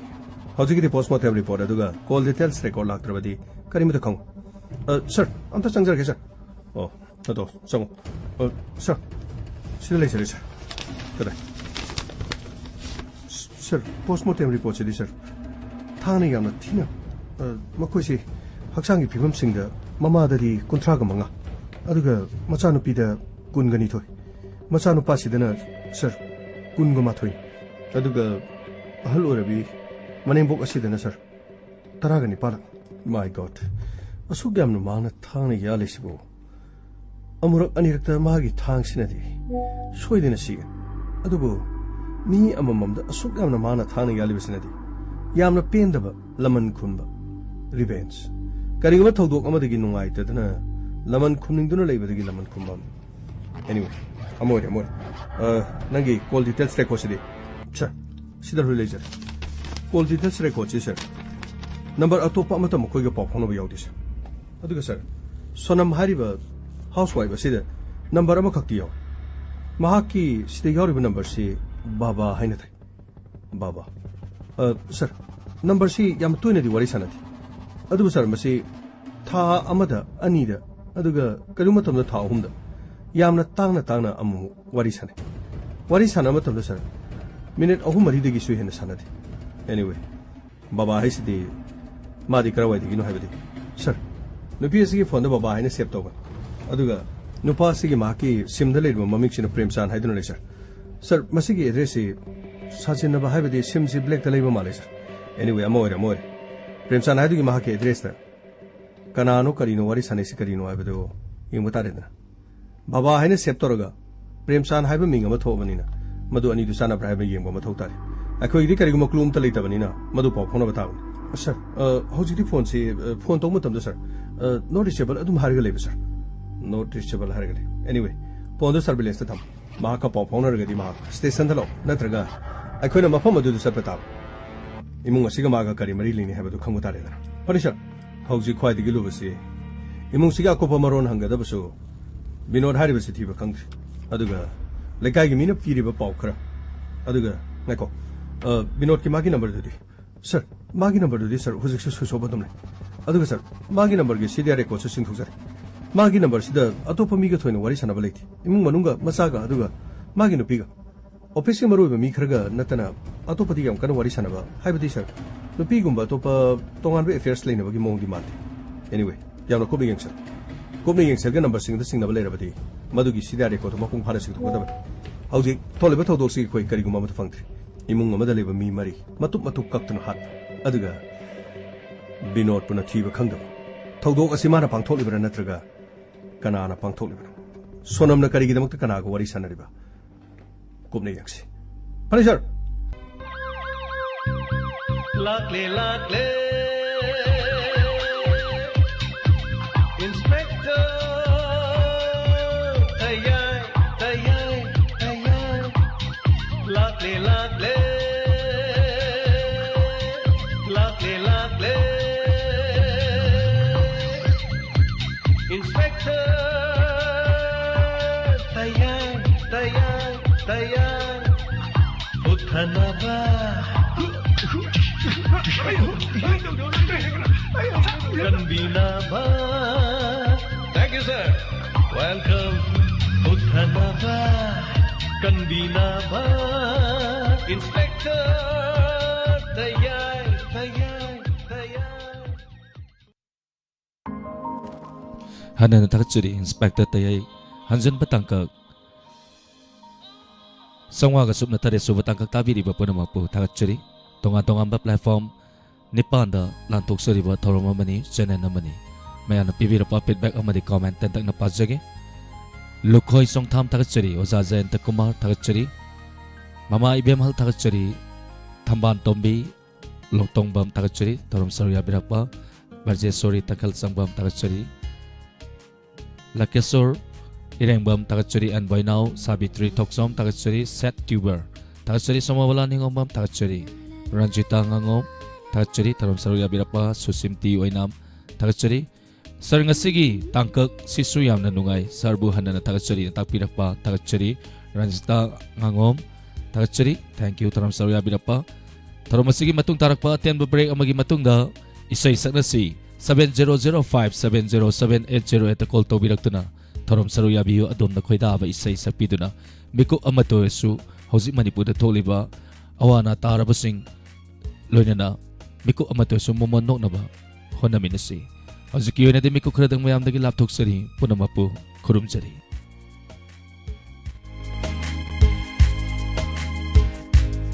ꯍꯧꯖꯤꯛꯀꯤꯗꯤ ꯄꯣꯁꯃꯣꯔꯇꯦꯝ ꯔꯤꯄꯣꯔꯠ ꯑꯗꯨꯒ ꯀꯣꯜ ꯗꯤꯇꯦꯜꯁ ꯔꯦꯀꯣꯔꯠ ꯂꯥꯛꯇ꯭ꯔꯕꯗꯤ ꯀꯔꯤꯃꯇ ꯈꯪꯉꯨ ꯁꯔ ꯑꯝꯇ ꯆꯪꯖꯔꯒꯦ ꯁꯔ ꯑꯗꯣ ꯆꯪꯉꯨ ꯁꯔ ꯁꯤꯗ ꯂꯩꯖꯔꯦ ꯁꯔ ꯀꯗꯥꯏ ꯁꯔ ꯄꯣꯁꯃꯣꯔꯇꯦꯝ ꯔꯤꯄꯣꯔꯠꯁꯤꯗꯤ ꯁꯔ ꯊꯥꯡꯅ ꯌꯥꯝꯅ ꯊꯤꯅ ꯃꯈꯣꯏꯁꯤ ꯍꯛꯆꯥꯡꯒꯤ ꯐꯤꯕꯝꯁꯤꯡꯗ ꯃꯃꯥꯗꯗꯤ 35 ꯑꯗꯨꯒ ꯃꯆꯥꯅꯨꯄꯤꯗ 22 ꯃꯆꯥꯅꯨꯄꯥꯁꯤꯗꯅ ꯁꯔ 21 ꯑꯗꯨꯒ ꯑꯍꯜ ꯑꯣꯏꯔꯕꯤ ꯃꯅꯦꯝꯕꯣꯛ ꯑꯁꯤꯗꯅ ꯁꯔ 19 ꯃꯥꯏ ꯒꯣꯗ ꯑꯁꯨꯛ ꯌꯥꯝꯅ ꯃꯥꯡꯅ ꯊꯥꯡꯅ ꯌꯥꯜꯂꯤꯁꯤꯕꯨ ꯑꯃꯨꯔꯛ ꯑꯅꯤꯔꯛꯇ ꯃꯥꯒꯤ ꯊꯥꯡꯁꯤꯅꯗꯤ ꯁꯣꯏꯗꯅ ꯁꯤꯒꯅꯤ ꯑꯗꯨꯕꯨ ꯃꯤ ꯑꯃꯃꯝꯗ ꯑꯁꯨꯛ ꯌꯥꯝꯅ ꯃꯥꯅ ꯊꯥꯡꯅ ꯌꯥꯜꯂꯤꯕꯁꯤꯅꯗꯤ ꯌꯥꯝꯅ ꯄꯦꯟꯗꯕ ꯂꯃꯟ ꯈꯨꯝꯕ ꯔꯤꯚꯦꯟꯁ ꯀꯔꯤꯒꯨꯝꯕ ꯊꯧꯗꯣꯛ ꯑꯃꯗꯒꯤ ꯅꯨꯡꯉꯥꯏꯇꯗꯅ ꯂꯃꯟ ꯈꯨꯝꯅꯤꯡꯗꯨꯅ ꯂꯩꯕꯗꯒꯤ ꯂꯃꯟ ꯈꯨꯝꯕ anyway ꯑꯃ ꯑꯣꯏꯔꯦ ꯅꯪꯒꯤ ꯀꯣꯜ ꯗꯤꯇꯦꯜꯁ ꯔꯦꯀꯣꯔꯗꯁꯤꯗꯤ ꯁꯔ ꯁꯤꯗ ꯂꯣꯏ ꯂꯩꯖꯔꯦ ꯀꯣꯜ ꯗꯤꯇꯦꯜꯁ ꯔꯦꯀꯣꯔꯗꯁꯤ ꯁꯔ ꯅꯝꯕꯔ ꯑꯇꯣꯞꯄ ꯑꯃꯠꯇ ꯃꯈꯣꯏꯒ ꯄꯥꯎ ꯐꯥꯎꯅꯕ ꯌꯥꯎꯗꯦ ꯁꯔ ꯑꯗꯨꯒ ꯁꯔ ꯁꯣꯅꯝ ꯍꯥꯏꯔꯤꯕ ꯍꯥꯎꯁ ꯋꯥꯏꯐ ꯑꯁꯤꯗ ꯅꯝꯕꯔ ꯑꯃꯈꯛꯇꯤ ꯌꯥꯎꯏ ꯃꯍꯥꯛꯀꯤ ꯁꯤꯗ ꯌꯥꯎꯔꯤꯕ ꯅꯝꯕꯔꯁꯤ ꯕꯥꯕꯥ ꯍꯥꯏꯅ ꯊꯥꯏ ꯕꯥꯕꯥ ꯁꯔ ꯅꯝꯕꯔꯁꯤ ꯌꯥꯝ ꯇꯣꯏꯅꯗꯤ ꯋꯥꯔꯤ ꯁꯥꯟꯅꯗꯦ ꯑꯗꯨꯕꯨ ꯁꯔ ꯃꯁꯤ ꯊꯥ ꯑꯃꯗ ꯑꯅꯤꯗ ꯑꯗꯨꯒ ꯀꯔꯤꯒꯨꯝꯕ ꯃꯇꯝꯗ ꯊꯥ ꯑꯍꯨꯝꯗ ꯌꯥꯝꯅ ꯇꯥꯡꯅ ꯑꯃꯨꯛ ꯋꯥꯔꯤ ꯁꯥꯟꯅꯩ ꯋꯥꯔꯤ ꯁꯥꯟꯅꯕ ꯃꯇꯝꯗ ꯁꯔ ꯃꯤꯅꯤꯠ 3-4ꯗꯒꯤꯁꯨ ꯍꯦꯟꯅ ꯁꯥꯟꯅꯗꯦ anyway ꯕꯥꯕꯥ ꯍꯥꯏꯁꯤꯗꯤ ꯃꯥꯗꯤ ꯀꯔꯋꯥꯏꯗꯒꯤꯅꯣ ꯍꯥꯏꯕꯗꯤ ꯁꯔ ꯅꯨꯄꯤ ꯑꯁꯤꯒꯤ ꯐꯣꯟꯗ ꯕꯥꯕꯥ ꯍꯥꯏꯅ ꯁꯦꯞ ꯇꯧꯒꯅꯤ ꯑꯗꯨꯒ ꯅꯨꯄꯥ ꯑꯁꯤꯒꯤ ꯃꯍꯥꯛꯀꯤ ꯁꯤꯝꯗ ꯂꯩꯔꯤꯕ ꯃꯃꯤꯡꯁꯤꯅ ꯄ꯭ꯔꯦꯝꯆꯥꯟ ꯍꯥꯏꯗꯨꯅ ꯂꯩ ꯁꯔ ꯃꯁꯤꯒꯤ ꯑꯦꯗ꯭ꯔꯦꯁꯁꯤ ꯁꯥꯖꯤꯟꯅꯕ ꯍꯥꯏꯕꯗꯤ ꯁꯤꯝꯁꯤ ꯕ꯭ꯂꯦꯛꯇ ꯂꯩꯕ ꯃꯥꯜꯂꯦ ꯁꯔ anyway ꯑꯃ ꯑꯣꯏꯔꯦ ꯄ꯭ꯔꯦꯝꯆꯥꯟ ꯍꯥꯏꯗꯨꯒꯤ ꯃꯍꯥꯛꯀꯤ ꯑꯦꯗ꯭ꯔꯦꯁꯇ ꯀꯅꯥꯅꯣ ꯀꯔꯤꯅꯣ ꯋꯥꯔꯤ ꯁꯥꯟꯅꯩꯁꯤ ꯀꯔꯤꯅꯣ ꯍꯥꯏꯕꯗꯨ ꯌꯦꯡꯕ ꯇꯥꯔꯦꯗꯅ ꯕꯥꯕꯥ ꯍꯥꯏꯅ ꯁꯦꯞ ꯇꯧꯔꯒ ꯄ꯭ꯔꯦꯝꯆꯥꯟ ꯍꯥꯏꯕ ꯃꯤꯡ ꯑꯃ ꯊꯣꯛꯑꯕꯅꯤꯅ ꯃꯗꯨ ꯑꯅꯤꯗꯨ ꯆꯥꯟꯅꯕ꯭ꯔꯥ ꯍꯥꯏꯕ ꯌꯦꯡꯕ ꯃꯊꯧ ꯇꯥꯔꯦ ꯑꯩꯈꯣꯏꯒꯤꯗꯤ ꯀꯔꯤꯒꯨꯝꯕ ꯀ꯭ꯂꯨ ꯑꯝꯇ ꯂꯩꯇꯕꯅꯤꯅ ꯃꯗꯨ ꯄꯥꯎ ꯐꯥꯎꯅꯕ ꯇꯥꯕꯅꯤ ꯁꯔ ꯍꯧꯖꯤꯛꯇꯤ ꯐꯣꯟ ꯇꯧꯕ ꯃꯇꯝꯗ ꯁꯔ ꯅꯣꯠ ꯔꯤꯆꯦꯕꯜ ꯑꯗꯨꯝ ꯍꯥꯏꯔꯒ ꯂꯩꯕ sir ꯅꯣꯠ ꯔꯤꯆꯦꯕꯜ ꯍꯥꯏꯔꯒ ꯂꯩ anyway ꯐꯣꯟꯗꯨ ꯁꯔꯚꯤꯂꯦꯟꯁꯇ ꯊꯝꯃꯨ ꯃꯍꯥꯛꯀ ꯄꯥꯎ ꯐꯥꯎꯅꯔꯒꯗꯤ ꯃꯍꯥꯛ ꯁ꯭ꯇꯦꯁꯟꯗ ꯂꯥꯛꯎ ꯅꯠꯇ꯭ꯔꯒ ꯑꯩꯈꯣꯏꯅ ꯃꯐꯝ ꯑꯗꯨꯗ ꯆꯠꯄ ꯇꯥꯕ ꯏꯃꯨꯡ ꯑꯁꯤꯒ ꯃꯥꯒ ꯀꯔꯤ ꯃꯔꯤ ꯂꯩꯅꯩ ꯍꯥꯏꯕꯗꯨ ꯈꯪꯕ ꯇꯥꯔꯦꯗꯅ ꯐꯔꯦ ꯁꯔ ꯍꯧꯖꯤꯛ ꯈ꯭ꯋꯥꯏꯗꯒꯤ ꯂꯨꯕꯁꯤ ꯏꯃꯨꯡꯁꯤꯒꯤ ꯑꯀꯨꯞꯄ ꯃꯔꯣꯟ ꯍꯪꯒꯗꯕꯁꯨ ꯕꯤꯅꯣꯗ ꯍꯥꯏꯔꯤꯕꯁꯤ ꯊꯤꯕ ꯈꯪꯗ꯭ꯔꯤ ꯑꯗꯨꯒ ꯂꯩꯀꯥꯏꯒꯤ ꯃꯤꯅ ꯄꯤꯔꯤꯕ ꯄꯥꯎ ꯈꯔ ꯑꯗꯨꯒ ꯉꯥꯏꯈꯣ ꯕꯤꯅꯣꯗꯀꯤ ꯃꯥꯒꯤ ꯅꯝꯕꯔꯗꯨꯗꯤ ꯁꯔ ꯃꯥꯒꯤ ꯅꯝꯕꯔꯗꯨꯗꯤ ꯁꯔ ꯍꯧꯖꯤꯛꯁꯨ ꯁ꯭ꯋꯤꯆ ꯑꯣꯐ ꯑꯗꯨꯝ ꯂꯩ ꯑꯗꯨꯒ ꯁꯔ ꯃꯥꯒꯤ ꯅꯝꯕꯔꯒꯤ ꯁꯤꯗꯤआर ꯔꯦꯀꯣꯔꯗꯁꯨ ꯆꯤꯡꯊꯣꯛꯆꯔꯦ ꯃꯥꯒꯤ ꯅꯝꯕꯔꯁꯤꯗ ꯑꯇꯣꯞꯄ ꯃꯤꯒ ꯊꯣꯏꯅ ꯋꯥꯔꯤ ꯁꯥꯟꯅꯕ ꯂꯩꯇꯦ ꯏꯃꯨꯡ ꯃꯅꯨꯡꯒ ꯃꯆꯥꯒ ꯑꯗꯨꯒ ꯃꯥꯒꯤ ꯅꯨꯄꯤꯒ ꯑꯣꯐꯤꯁꯀꯤ ꯃꯔꯨꯑꯣꯏꯕ ꯃꯤ ꯈꯔꯒ ꯅꯠꯇꯅ ꯑꯇꯣꯞꯄꯗꯤ ꯌꯥꯝ ꯀꯟꯅ ꯋꯥꯔꯤ ꯁꯥꯟꯅꯕ ꯍꯥꯏꯕꯗꯤ ꯁꯔ ꯅꯨꯄꯤꯒꯨꯝꯕ ꯑꯇꯣꯞꯄ ꯇꯣꯉꯥꯟꯕ ꯑꯦꯐꯤꯌꯔꯁ ꯂꯩꯅꯕꯒꯤ ꯃꯑꯣꯡꯗꯤ ꯃꯥꯟꯗꯦ anyway ꯌꯥꯝꯅ ꯀꯨꯞꯅ ꯌꯦꯡꯁꯜꯂꯒ ꯅꯝꯕꯔꯁꯤꯡꯗ ꯆꯤꯡꯅꯕ ꯂꯩꯔꯕꯗꯤ ꯃꯗꯨꯒꯤ ꯁꯤꯗꯤआर ꯔꯦꯀꯣꯔꯗ ꯃꯄꯨꯡ ꯐꯥꯅ ꯆꯤꯡꯊꯣꯛꯀꯗꯕꯅꯤ ꯍꯧꯖꯤꯛ ꯊꯣꯛꯂꯤꯕ ꯊꯧꯗꯣꯛꯁꯤ ꯑꯩꯈꯣꯏ ꯀꯔꯤꯒꯨꯝꯕ ꯑꯃꯠꯇ ꯐꯪꯗ꯭ꯔꯤ ꯏꯃꯨꯡ ꯑꯃꯗ ꯂꯩꯕ ꯃꯤ 3 ꯃꯇꯨꯞ ꯀꯛꯇꯨꯅ ꯍꯥꯠꯄ ꯑꯗꯨꯒ ꯕꯤꯅꯣꯗꯄꯨꯅ ꯊꯤꯕ ꯈꯪꯗꯕ ꯊꯧꯗꯣꯛ ꯑꯁꯤ ꯃꯥꯅ ꯄꯥꯡꯊꯣꯛꯂꯤꯕ꯭ꯔꯥ ꯅꯠꯇ꯭ꯔꯒ ꯀꯅꯥꯅ ꯄꯥꯡꯊꯣꯛꯂꯤꯕꯅꯣ ꯁꯣꯅꯝꯅ ꯀꯔꯤꯒꯤꯗꯃꯛꯇ ꯀꯅꯥꯒ ꯋꯥꯔꯤ ꯁꯥꯟꯅꯔꯤꯕ ꯀꯨꯞꯅ ꯌꯦꯡꯁꯤ ꯐꯔꯦ sir Lakle Inspector Tayai Lakle Inspector Tayai Uthanaba Kanbinaba. Thank you, sir. Welcome. Uthanaba. Kanbinaba. Inspector. Tayai. Hanan takchuri Inspector Tayai Hanjan Batangkak Sangwa Gasupna Tare Subatangkak Tabiri Bapunamapu Takchuri Tonga platform Nipanda Lantok Suriba Toromamani Channel Namani Mayana Pibirapa feedback amadi comment tentak na pazjage Lukhoi Song Tham Takchuri Ozazen Takumar Takchuri Mama Ibem Hal Takchuri Thamban Tombi Lotong Bam Takchuri Torom Saruya Birapa Barje Sori Takal Sangbam Takchuri Lakesor Irengbam Takachuri and by now Sabitri Toksom Takachuri Set Tuber Takachuri Somawala Ningombam Takachuri Ranjita Ngangom Takachuri Tarom Saruya Birapa Susimti Oinam Takachuri Sir Ngasigi Tangkak Sisuyam Nanungay Sarbu Hanana Takachuri Takpirakpa Takachuri Ranjita Ngangom Takachuri Thank you Tarom Saruya Birapa Tarom Masigi Matung Tarakpa Ten Break Amagi Matungda Isay Saknasi 70570780 at call to Birakuna Torom Saruya Biu Adom na Koida ba isay sa piduna Biko Amato Su Hosi Manipuda Toliba Awana Tarabasing Loinana Biko Amato Su Momonok na ba Honaminasi Hosi Kiyo na din Miko Kradang Mayam Nagi Laptok Sari Punamapu Kurum Sari